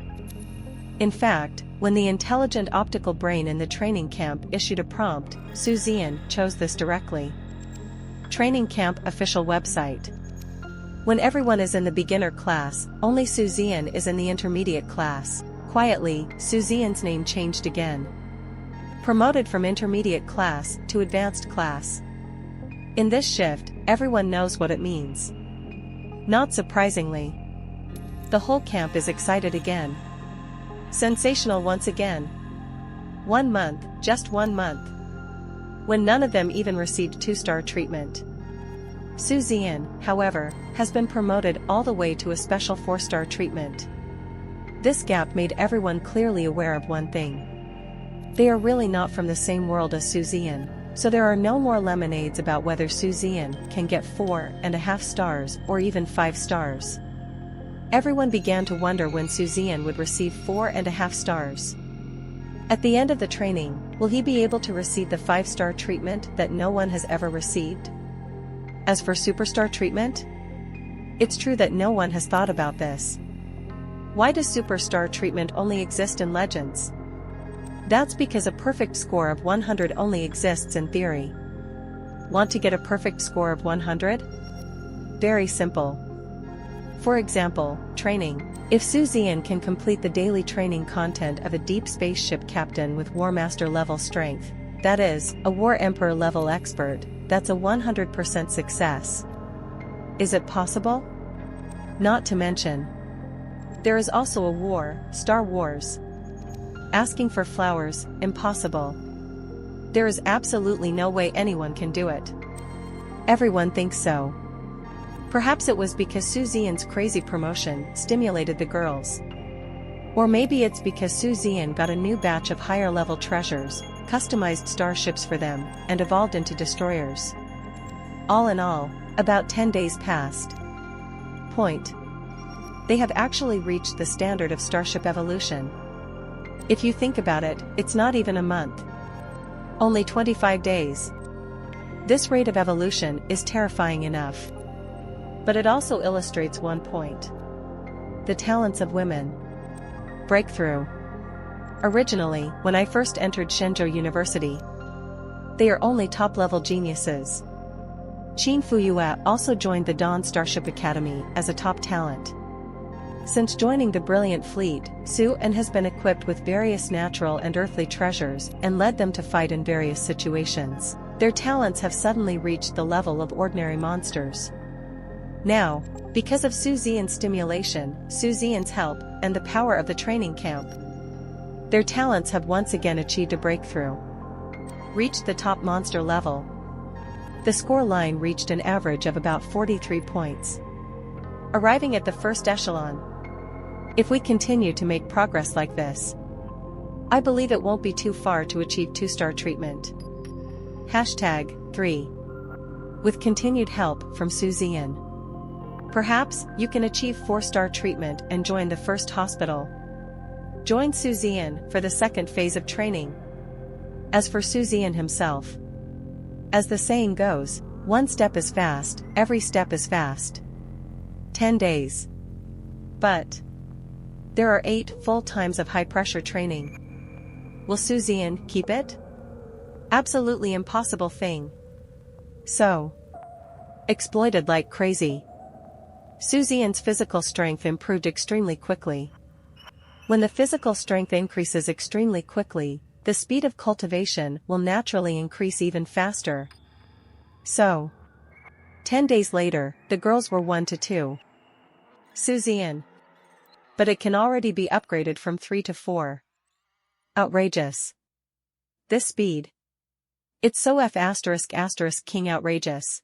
In fact, when the intelligent optical brain in the training camp issued a prompt, Zian chose this directly. Training camp official website. When everyone is in the beginner class, only Zian is in the intermediate class. Quietly, Zian's name changed again. Promoted from intermediate class to advanced class. In this shift, everyone knows what it means. Not surprisingly, the whole camp is excited again. Sensational once again. 1 month, just 1 month. When none of them even received 2-star treatment. Zian, however, has been promoted all the way to a special 4-star treatment. This gap made everyone clearly aware of one thing. They are really not from the same world as Zian, so there are no more lemonades about whether Zian can get 4.5 stars or even 5 stars. Everyone began to wonder when Zian would receive 4.5 stars. At the end of the training, will he be able to receive the 5-star treatment that no one has ever received? As for superstar treatment? It's true that no one has thought about this. Why does superstar treatment only exist in Legends? That's because a perfect score of 100 only exists in theory. Want to get a perfect score of 100? Very simple. For example, training. If Zian can complete the daily training content of a deep spaceship captain with War Master level strength, that is, a War Emperor level expert, that's a 100% success. Is it possible? Not to mention, there is also a war, Star Wars. Asking for flowers, impossible. There is absolutely no way anyone can do it. Everyone thinks so. Perhaps it was because Zian's crazy promotion stimulated the girls. Or maybe it's because Zian got a new batch of higher level treasures, customized starships for them, and evolved into destroyers. All in all, about 10 days passed. Point. They have actually reached the standard of starship evolution. If you think about it, it's not even a month. Only 25 days. This rate of evolution is terrifying enough. But it also illustrates one point. The talents of women. Breakthrough. Originally, when I first entered Shenzhou University, they are only top-level geniuses. Qin Fuyue also joined the Dawn Starship Academy as a top talent. Since joining the brilliant fleet, Zian has been equipped with various natural and earthly treasures and led them to fight in various situations. Their talents have suddenly reached the level of ordinary monsters. Now, because of Zian's stimulation, Zian's help, and the power of the training camp, their talents have once again achieved a breakthrough. Reached the top monster level. The score line reached an average of about 43 points. Arriving at the first echelon. If we continue to make progress like this, I believe it won't be too far to achieve 2-star treatment. #3. With continued help from Zian. Perhaps you can achieve 4-star treatment and join the first hospital. Join Zian for the second phase of training. As for Zian himself, as the saying goes, one step is fast, every step is fast. 10 days. But there are 8 full times of high-pressure training. Will Zian keep it? Absolutely impossible thing. So, exploited like crazy. Zian's physical strength improved extremely quickly. When the physical strength increases extremely quickly, the speed of cultivation will naturally increase even faster. So, 10 days later, the girls were 1 to 2. Zian. But it can already be upgraded from 3 to 4. Outrageous. This speed. It's so ***king outrageous.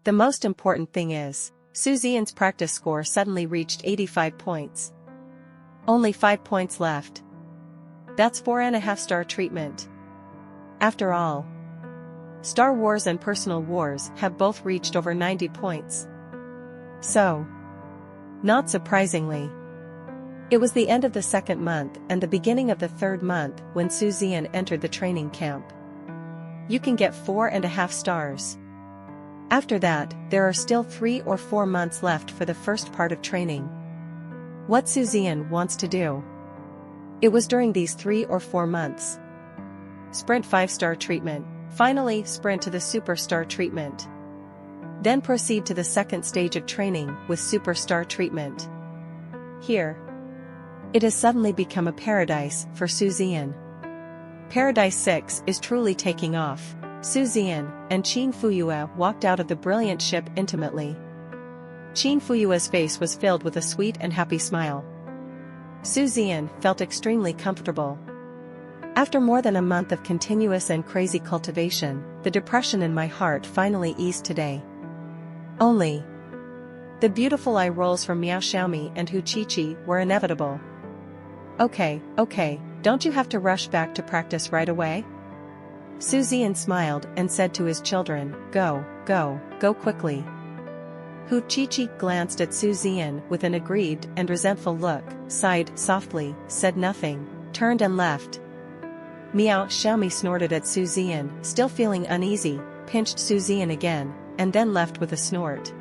The most important thing is, Zian's practice score suddenly reached 85 points. Only 5 points left. That's 4.5-star treatment. After all, Star Wars and Personal Wars have both reached over 90 points. So, not surprisingly, It was the end of the second month and the beginning of the third month when Zian entered the training camp. You can get 4.5 stars. After that, there are still 3 or 4 months left for the first part of training. What Zian wants to do? It was during these 3 or 4 months. Sprint 5-star treatment, finally sprint to the superstar treatment. Then proceed to the second stage of training with superstar treatment. Here, it has suddenly become a paradise for Zian. Paradise 6 is truly taking off. Zian and Qin Fuyue walked out of the brilliant ship intimately. Qin Fuyue's face was filled with a sweet and happy smile. Zian felt extremely comfortable. After more than a month of continuous and crazy cultivation, the depression in my heart finally eased today. Only the beautiful eye rolls from Miao Xiaomi and Hu Qiqi were inevitable. Okay, don't you have to rush back to practice right away? Zian smiled and said to his children, go quickly. Hu Qiqi glanced at Zian with an aggrieved and resentful look, sighed softly, said nothing, turned and left. Miao Xiaomi snorted at Zian, still feeling uneasy, pinched Zian again, and then left with a snort.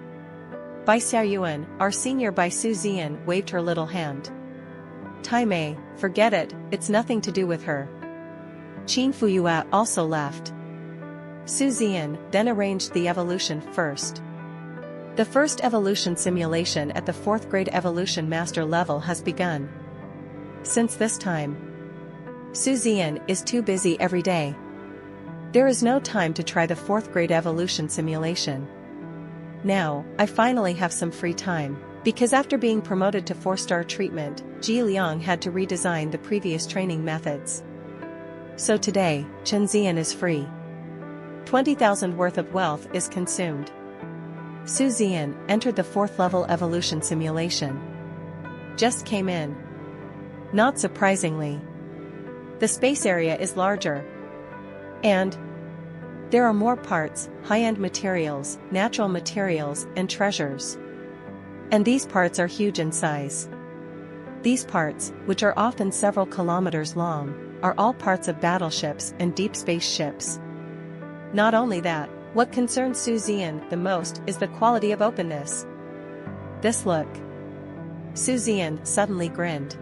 Bai Xiaoyuan, our senior Bai Zian waved her little hand. Tai Mei, forget it, it's nothing to do with her. Qin Fuyue also left. Zian then arranged the evolution first. The first evolution simulation at the 4th grade evolution master level has begun. Since this time, Zian is too busy every day. There is no time to try the 4th grade evolution simulation. Now, I finally have some free time, because after being promoted to 4-star treatment, Ji Liang had to redesign the previous training methods. So today, Chen Zian is free. 20,000 worth of wealth is consumed. Zian entered the 4th level evolution simulation. Just came in. Not surprisingly, the space area is larger. And there are more parts, high-end materials, natural materials, and treasures. And these parts are huge in size. These parts, which are often several kilometers long, are all parts of battleships and deep space ships. Not only that, what concerns Zian the most is the quality of openness. This look. Zian suddenly grinned.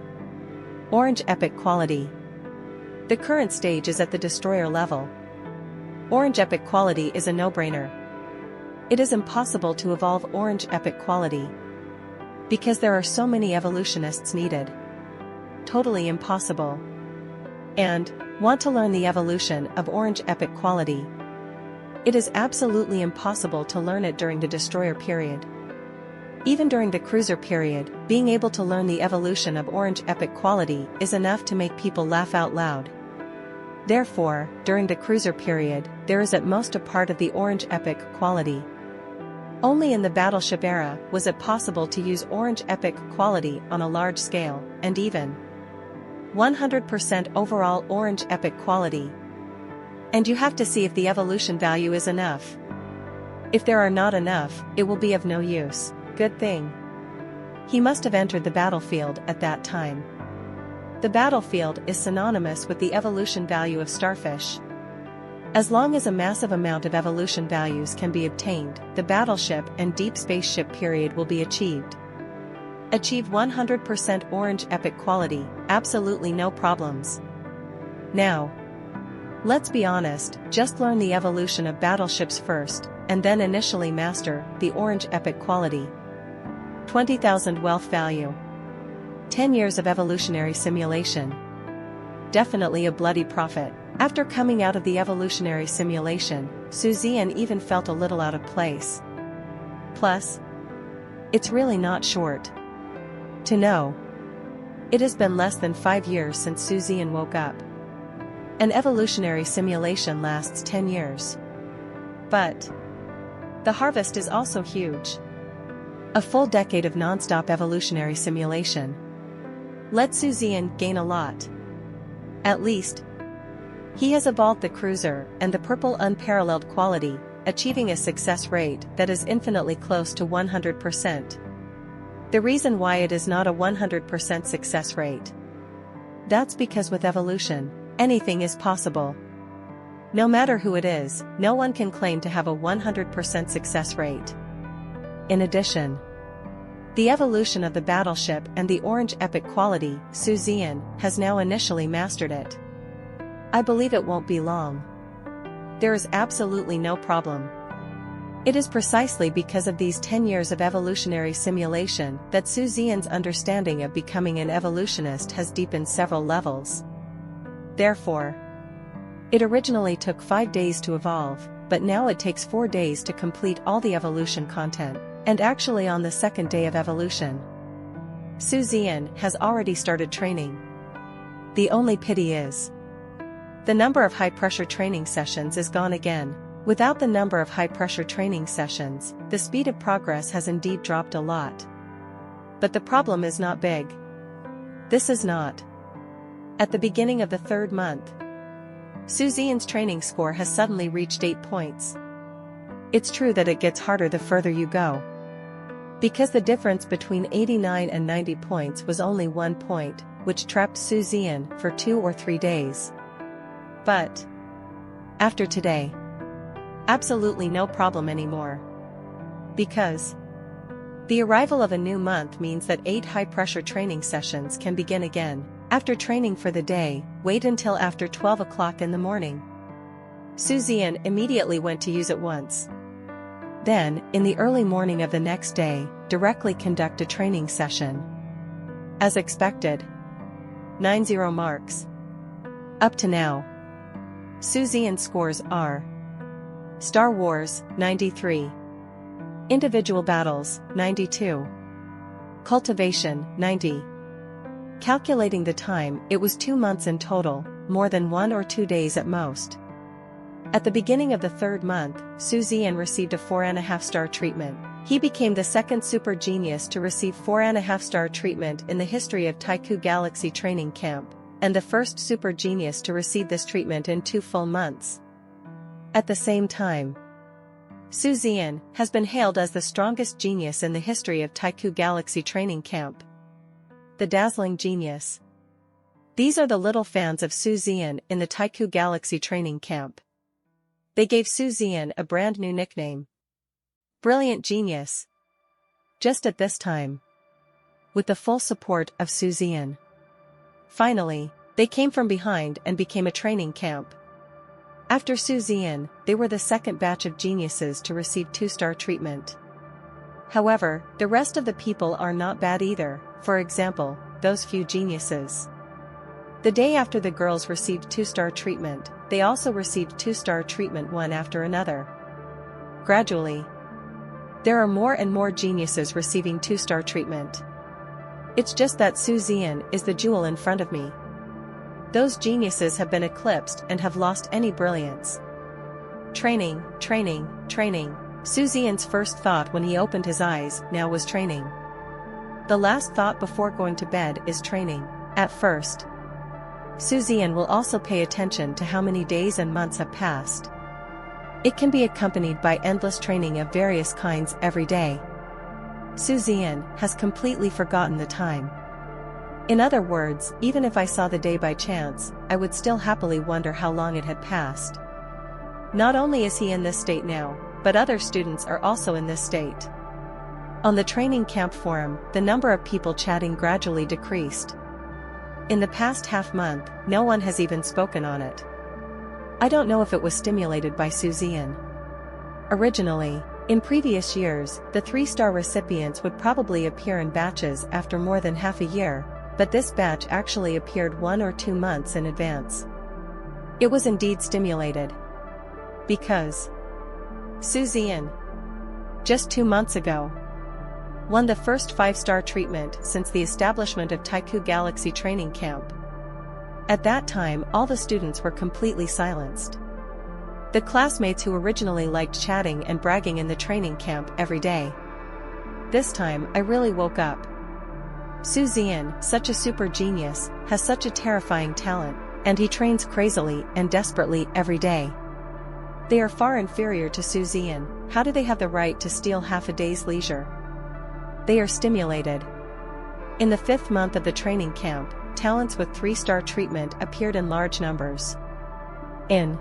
Orange epic quality. The current stage is at the destroyer level. Orange epic quality is a no-brainer. It is impossible to evolve orange epic quality, because there are so many evolutionists needed. Totally impossible. And, want to learn the evolution of orange epic quality. It is absolutely impossible to learn it during the destroyer period. Even during the cruiser period, being able to learn the evolution of orange epic quality is enough to make people laugh out loud. Therefore, during the cruiser period, there is at most a part of the orange epic quality. Only in the battleship era was it possible to use orange epic quality on a large scale, and even 100% overall orange epic quality. And you have to see if the evolution value is enough. If there are not enough, it will be of no use. Good thing he must have entered the battlefield at that time. The battlefield is synonymous with the evolution value of starfish. As long as a massive amount of evolution values can be obtained, the battleship and deep spaceship period will be achieved. Achieve 100% orange epic quality, absolutely no problems. Now, let's be honest, just learn the evolution of battleships first, and then initially master the orange epic quality. 20,000 wealth value. 10 years of evolutionary simulation. Definitely a bloody profit. After coming out of the evolutionary simulation, Zian even felt a little out of place. Plus, it's really not short. To know, it has been less than 5 years since Zian woke up. An evolutionary simulation lasts 10 years. But the harvest is also huge. A full decade of non-stop evolutionary simulation. Let Zian gain a lot. At least, he has evolved the cruiser and the purple unparalleled quality, achieving a success rate that is infinitely close to 100%. The reason why it is not a 100% success rate. That's because with evolution, anything is possible. No matter who it is, no one can claim to have a 100% success rate. In addition, the evolution of the battleship and the orange epic quality, Zian, has now initially mastered it. I believe it won't be long. There is absolutely no problem. It is precisely because of these 10 years of evolutionary simulation that Zian's understanding of becoming an evolutionist has deepened several levels. Therefore, it originally took 5 days to evolve, but now it takes 4 days to complete all the evolution content, and actually on the second day of evolution, Zian has already started training. The only pity is, the number of high-pressure training sessions is gone again. Without the number of high-pressure training sessions, the speed of progress has indeed dropped a lot. But the problem is not big. This is not. At the beginning of the 3rd month, Zian's training score has suddenly reached 8 points. It's true that it gets harder the further you go, because the difference between 89 and 90 points was only 1 point, which trapped Zian for 2 or 3 days. But after today, absolutely no problem anymore. Because the arrival of a new month means that 8 high-pressure training sessions can begin again. After training for the day, wait until after 12 o'clock in the morning. Zian immediately went to use it once. Then, in the early morning of the next day, directly conduct a training session. As expected. 90 marks. Up to now, Zian's scores are Star Wars, 93. Individual battles, 92. Cultivation, 90. Calculating the time, it was 2 months in total, more than 1 or 2 days at most. At the beginning of the 3rd month, Zian received a 4.5 star treatment. He became the second super genius to receive 4.5 star treatment in the history of Taiku Galaxy Training Camp, and the first super genius to receive this treatment in 2 full months. At the same time, Zian has been hailed as the strongest genius in the history of Taiku Galaxy Training Camp. The dazzling genius. These are the little fans of Zian in the Taiku Galaxy Training Camp. They gave Zian a brand new nickname. Brilliant Genius. Just at this time, with the full support of Zian. Finally, they came from behind and became a training camp. After Zian, they were the second batch of geniuses to receive 2-star treatment. However, the rest of the people are not bad either, for example, those few geniuses. The day after the girls received 2-star treatment, they also received 2-star treatment one after another. Gradually, there are more and more geniuses receiving 2-star treatment. It's just that Zian is the jewel in front of me. Those geniuses have been eclipsed and have lost any brilliance. Training, training, training. Zian's first thought when he opened his eyes now was training. The last thought before going to bed is training. At first, Zian will also pay attention to how many days and months have passed. It can be accompanied by endless training of various kinds every day. Zian has completely forgotten the time. In other words, even if I saw the day by chance, I would still happily wonder how long it had passed. Not only is he in this state now, but other students are also in this state. On the training camp forum, the number of people chatting gradually decreased. In the past half month, no one has even spoken on it. I don't know if it was stimulated by Zian. Originally, in previous years, the 3-star recipients would probably appear in batches after more than half a year, but this batch actually appeared 1 or 2 months in advance. It was indeed stimulated. Because Zian, just 2 months ago, won the first 5-star treatment since the establishment of Taiku Galaxy Training Camp. At that time, all the students were completely silenced. The classmates who originally liked chatting and bragging in the training camp every day. This time, I really woke up. Zian, such a super genius, has such a terrifying talent, and he trains crazily and desperately every day. They are far inferior to Zian. How do they have the right to steal half a day's leisure? They are stimulated. In the 5th month of the training camp, talents with 3-star treatment appeared in large numbers. In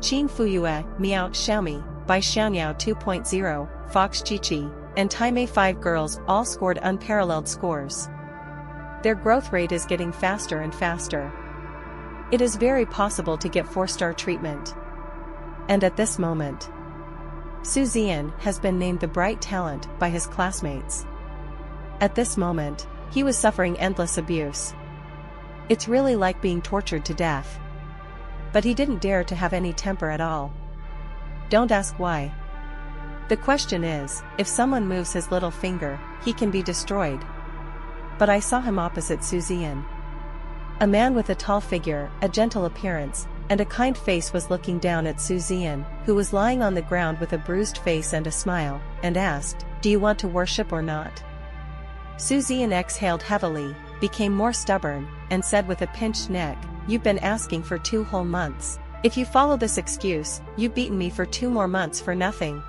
Qing Fuyue, Miao Xiaomi, Bai Xiaonyao 2.0, Fox Chichi, and Taimei 5 girls all scored unparalleled scores. Their growth rate is getting faster and faster. It is very possible to get 4-star treatment. And at this moment, Zian has been named the bright talent by his classmates. At this moment, he was suffering endless abuse. It's really like being tortured to death. But he didn't dare to have any temper at all. Don't ask why. The question is, if someone moves his little finger, he can be destroyed. But I saw him opposite Zian. A man with a tall figure, a gentle appearance, and a kind face was looking down at Zian, who was lying on the ground with a bruised face and a smile, and asked, "Do you want to worship or not?" Zian exhaled heavily, became more stubborn, and said with a pinched neck, "You've been asking for 2 whole months. If you follow this excuse, you've beaten me for 2 more months for nothing."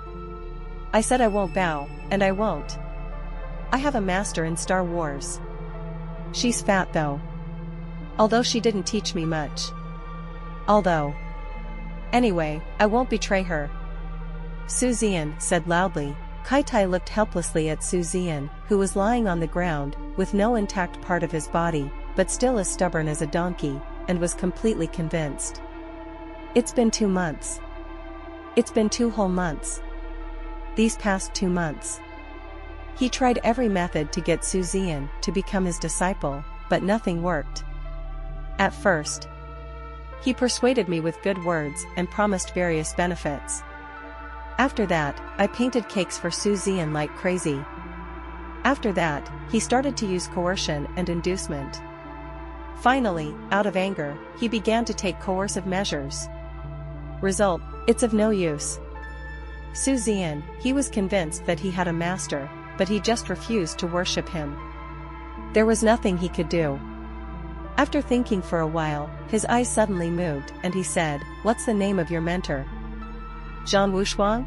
I said I won't bow, and I won't. I have a master in Star Wars. She's fat though. Although she didn't teach me much. Anyway, I won't betray her. Zian said loudly. Kai-Tai looked helplessly at Zian, who was lying on the ground, with no intact part of his body, but still as stubborn as a donkey, and was completely convinced. It's been 2 months. It's been 2 whole months. These past 2 months. He tried every method to get Zian to become his disciple, but nothing worked. At first, he persuaded me with good words and promised various benefits. After that, I painted cakes for Zian like crazy. After that, he started to use coercion and inducement. Finally, out of anger, he began to take coercive measures. Result, it's of no use. Zian, he was convinced that he had a master, but he just refused to worship him. There was nothing he could do. After thinking for a while, his eyes suddenly moved, and he said, "What's the name of your mentor?" "Zhan Wushuang?"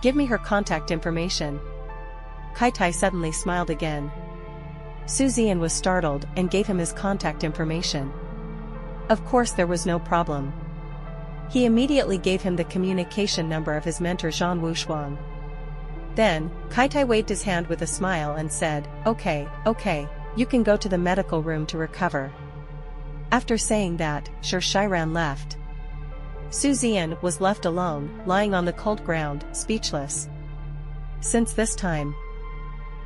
"Give me her contact information." Kai-Tai suddenly smiled again. Zian was startled and gave him his contact information. Of course there was no problem. He immediately gave him the communication number of his mentor Zhan Wushuang. Then, Kai-Tai waved his hand with a smile and said, Okay, you can go to the medical room to recover." After saying that, Shiran left. Zian was left alone, lying on the cold ground, speechless. Since this time,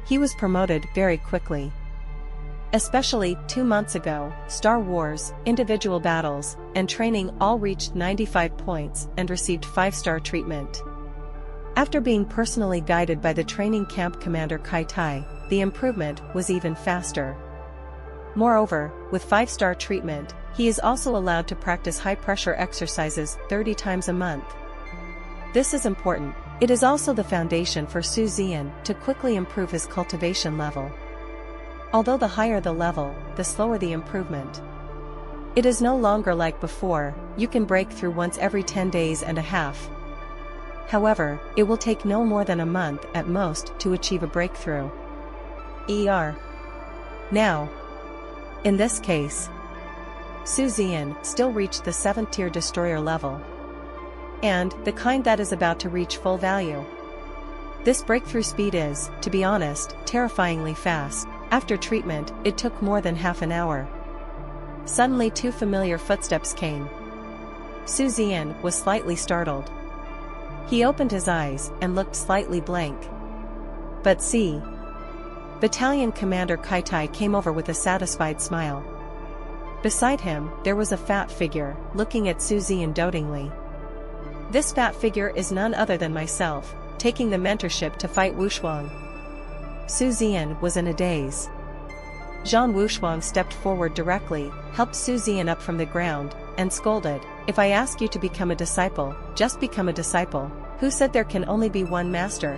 he was promoted very quickly. Especially 2 months ago, Star Wars, individual battles, and training all reached 95 points and received 5-star treatment. After being personally guided by the training camp commander Kai-Tai, the improvement was even faster. Moreover, with 5-star treatment, he is also allowed to practice high-pressure exercises 30 times a month. This is important. It is also the foundation for Zian to quickly improve his cultivation level. Although the higher the level, the slower the improvement. It is no longer like before, you can break through once every 10 days and a half. However, it will take no more than a month at most to achieve a breakthrough. Now, in this case, Zian still reached the 7th tier destroyer level. And the kind that is about to reach full value. This breakthrough speed is, to be honest, terrifyingly fast. After treatment, it took more than half an hour. Suddenly 2 familiar footsteps came. Zian was slightly startled. He opened his eyes and looked slightly blank. But see. Battalion Commander Kai-Tai came over with a satisfied smile. Beside him, there was a fat figure, looking at Zian dotingly. This fat figure is none other than myself, taking the mentorship to fight Wushuang. Zian was in a daze. Zhan Wushuang stepped forward directly, helped Zian up from the ground, and scolded, "If I ask you to become a disciple, just become a disciple. Who said there can only be one master?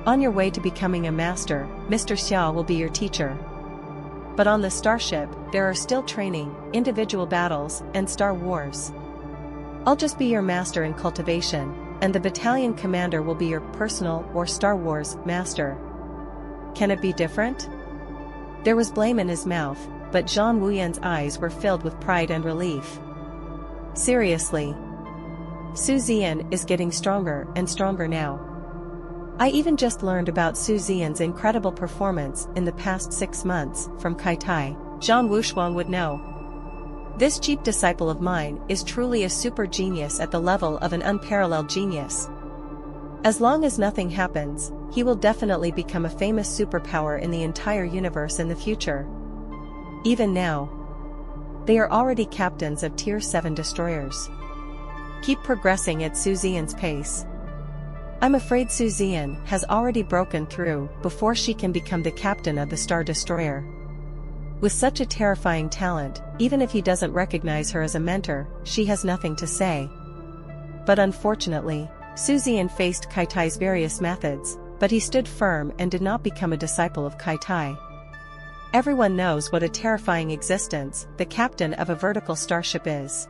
On your way to becoming a master, Mr. Xiao will be your teacher. But on the starship, there are still training, individual battles, and Star Wars. I'll just be your master in cultivation, and the battalion commander will be your personal or Star Wars master." Can it be different? There was blame in his mouth, but Zhang Wuyan's eyes were filled with pride and relief. Seriously. Su Zian is getting stronger and stronger now. I even just learned about Su Zian's incredible performance in the past 6 months from Kaitai. Zhang Wushuang would know. This cheap disciple of mine is truly a super genius at the level of an unparalleled genius. As long as nothing happens, he will definitely become a famous superpower in the entire universe in the future. Even now, they are already captains of Tier 7 destroyers. Keep progressing at Su Zian's pace. I'm afraid Su Zian has already broken through before she can become the captain of the Star Destroyer. With such a terrifying talent, even if he doesn't recognize her as a mentor, she has nothing to say. But unfortunately, Su Zian faced Kaitai's various methods, but he stood firm and did not become a disciple of Kaitai. Everyone knows what a terrifying existence the captain of a vertical starship is.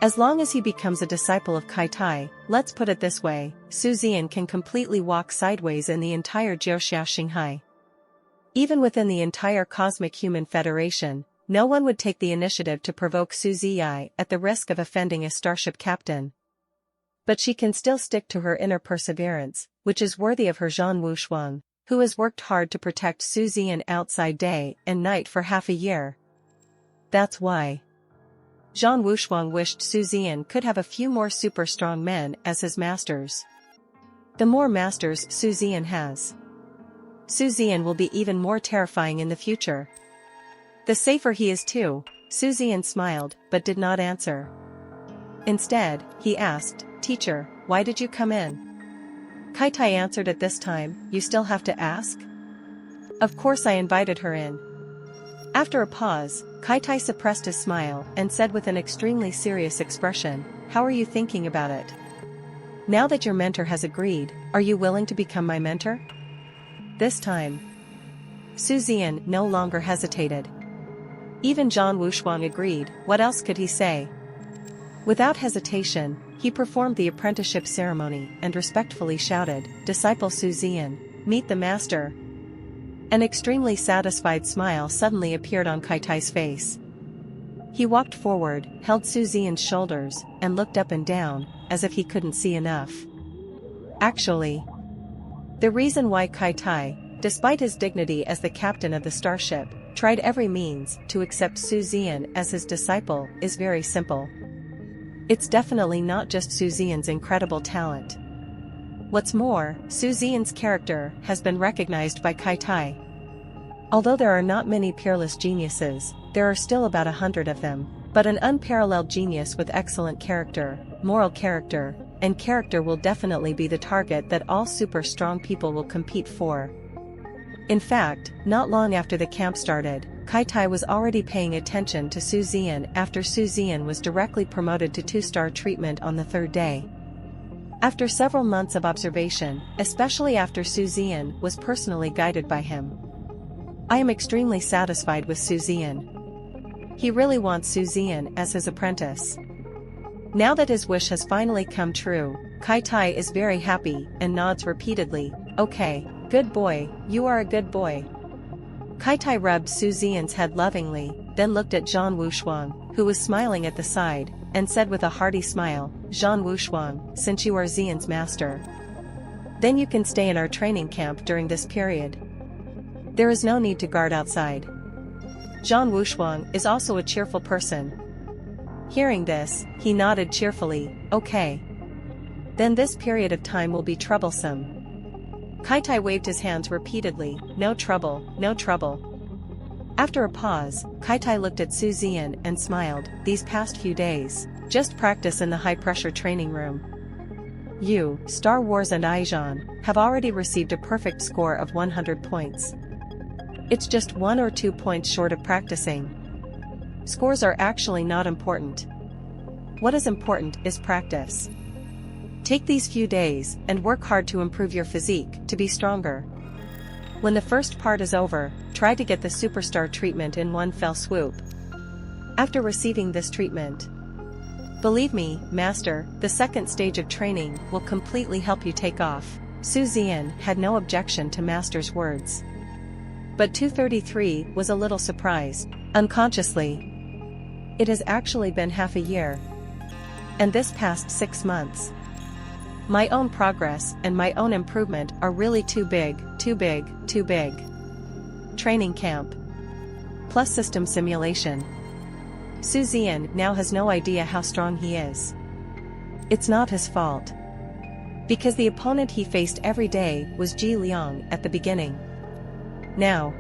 As long as he becomes a disciple of Kaitai, let's put it this way, Su Zian can completely walk sideways in the entire Jiuxia Xinghai. Even within the entire Cosmic Human Federation, no one would take the initiative to provoke Su Ziyai at the risk of offending a starship captain. But she can still stick to her inner perseverance, which is worthy of her Zhang Wushuang, who has worked hard to protect Su Zian outside day and night for half a year. That's why Zhang Wushuang wished Su Zian could have a few more super strong men as his masters. The more masters Su Zian has, Su Zian will be even more terrifying in the future. The safer he is too. Su Zian smiled but did not answer. Instead, he asked, "Teacher, why did you come in?" Kaitai answered at this time, "You still have to ask?" "Of course I invited her in." After a pause, Kaitai suppressed his smile and said with an extremely serious expression, "How are you thinking about it? Now that your mentor has agreed, are you willing to become my mentor?" This time, Su Zian no longer hesitated. Even Zhang Wushuang agreed. What else could he say? Without hesitation, he performed the apprenticeship ceremony and respectfully shouted, "Disciple Su Zian, meet the master." An extremely satisfied smile suddenly appeared on Kaitai's face. He walked forward, held Su Zian's shoulders, and looked up and down, as if he couldn't see enough. Actually, the reason why Kaitai, despite his dignity as the captain of the starship, tried every means to accept Su Zian as his disciple is very simple. It's definitely not just Su Zian's incredible talent. What's more, Su Zian's character has been recognized by Kaitai. Although there are not many peerless geniuses, there are still about 100 of them, but an unparalleled genius with excellent character, moral character, and character will definitely be the target that all super strong people will compete for. In fact, not long after the camp started, Kaitai was already paying attention to Su Zian after Su Zian was directly promoted to 2-star treatment on the 3rd day. After several months of observation, especially after Su Zian was personally guided by him, I am extremely satisfied with Su Zian. He really wants Su Zian as his apprentice. Now that his wish has finally come true, Kaitai is very happy and nods repeatedly. "Okay, good boy, you are a good boy." Kaitai rubbed Su Zian's head lovingly, then looked at Zhang Wushuang, who was smiling at the side, and said with a hearty smile, "Zhang Wushuang, since you are Zian's master, then you can stay in our training camp during this period. There is no need to guard outside." Zhang Wushuang is also a cheerful person. Hearing this, he nodded cheerfully. "Okay. Then this period of time will be troublesome." Kaitai waved his hands repeatedly. "No trouble, no trouble." After a pause, Kaitai looked at Su Zian and smiled. "These past few days, just practice in the high-pressure training room. You, Star Wars and Aizhan, have already received a perfect score of 100 points. It's just 1 or 2 points short of practicing. Scores are actually not important. What is important is practice. Take these few days and work hard to improve your physique to be stronger. When the first part is over, try to get the superstar treatment in one fell swoop. After receiving this treatment, believe me, master, the second stage of training will completely help you take off." Zian had no objection to Master's words. But 233 was a little surprised, unconsciously. It has actually been half a year. And this past 6 months. My own progress and my own improvement are really too big, too big, too big. Training camp. Plus system simulation. Zian now has no idea how strong he is. It's not his fault. Because the opponent he faced every day was Ji Liang at the beginning. Now,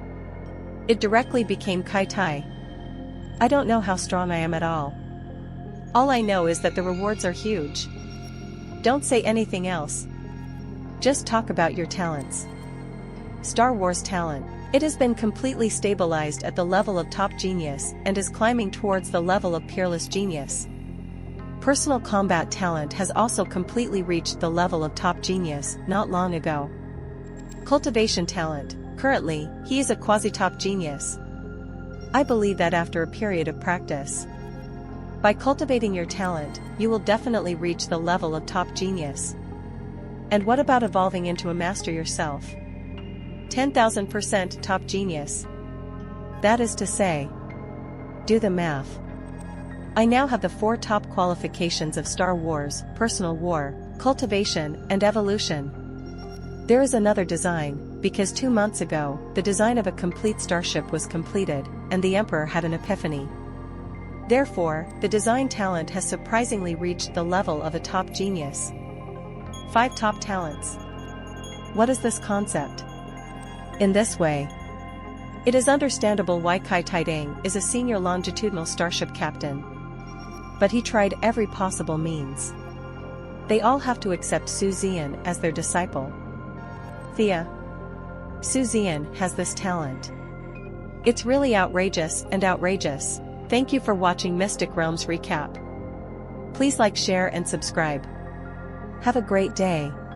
it directly became Kai Tai. I don't know how strong I am at all. All I know is that the rewards are huge. Don't say anything else. Just talk about your talents. Star Wars talent. It has been completely stabilized at the level of top genius and is climbing towards the level of peerless genius. Personal combat talent has also completely reached the level of top genius not long ago. Cultivation talent. Currently, he is a quasi-top genius. I believe that after a period of practice. By cultivating your talent, you will definitely reach the level of top genius. And what about evolving into a master yourself? 10,000% top genius. That is to say, do the math. I now have the 4 top qualifications of Star Wars, Personal War, Cultivation, and Evolution. There is another design, because 2 months ago, the design of a complete starship was completed, and the Emperor had an epiphany. Therefore, the design talent has surprisingly reached the level of a top genius. 5 top talents. What is this concept? In this way, it is understandable why Kai Taidang is a senior longitudinal starship captain. But he tried every possible means. They all have to accept Zian as their disciple. Thea. Zian has this talent. It's really outrageous and outrageous. Thank you for watching Mystic Realms Recap. Please like, share and subscribe. Have a great day.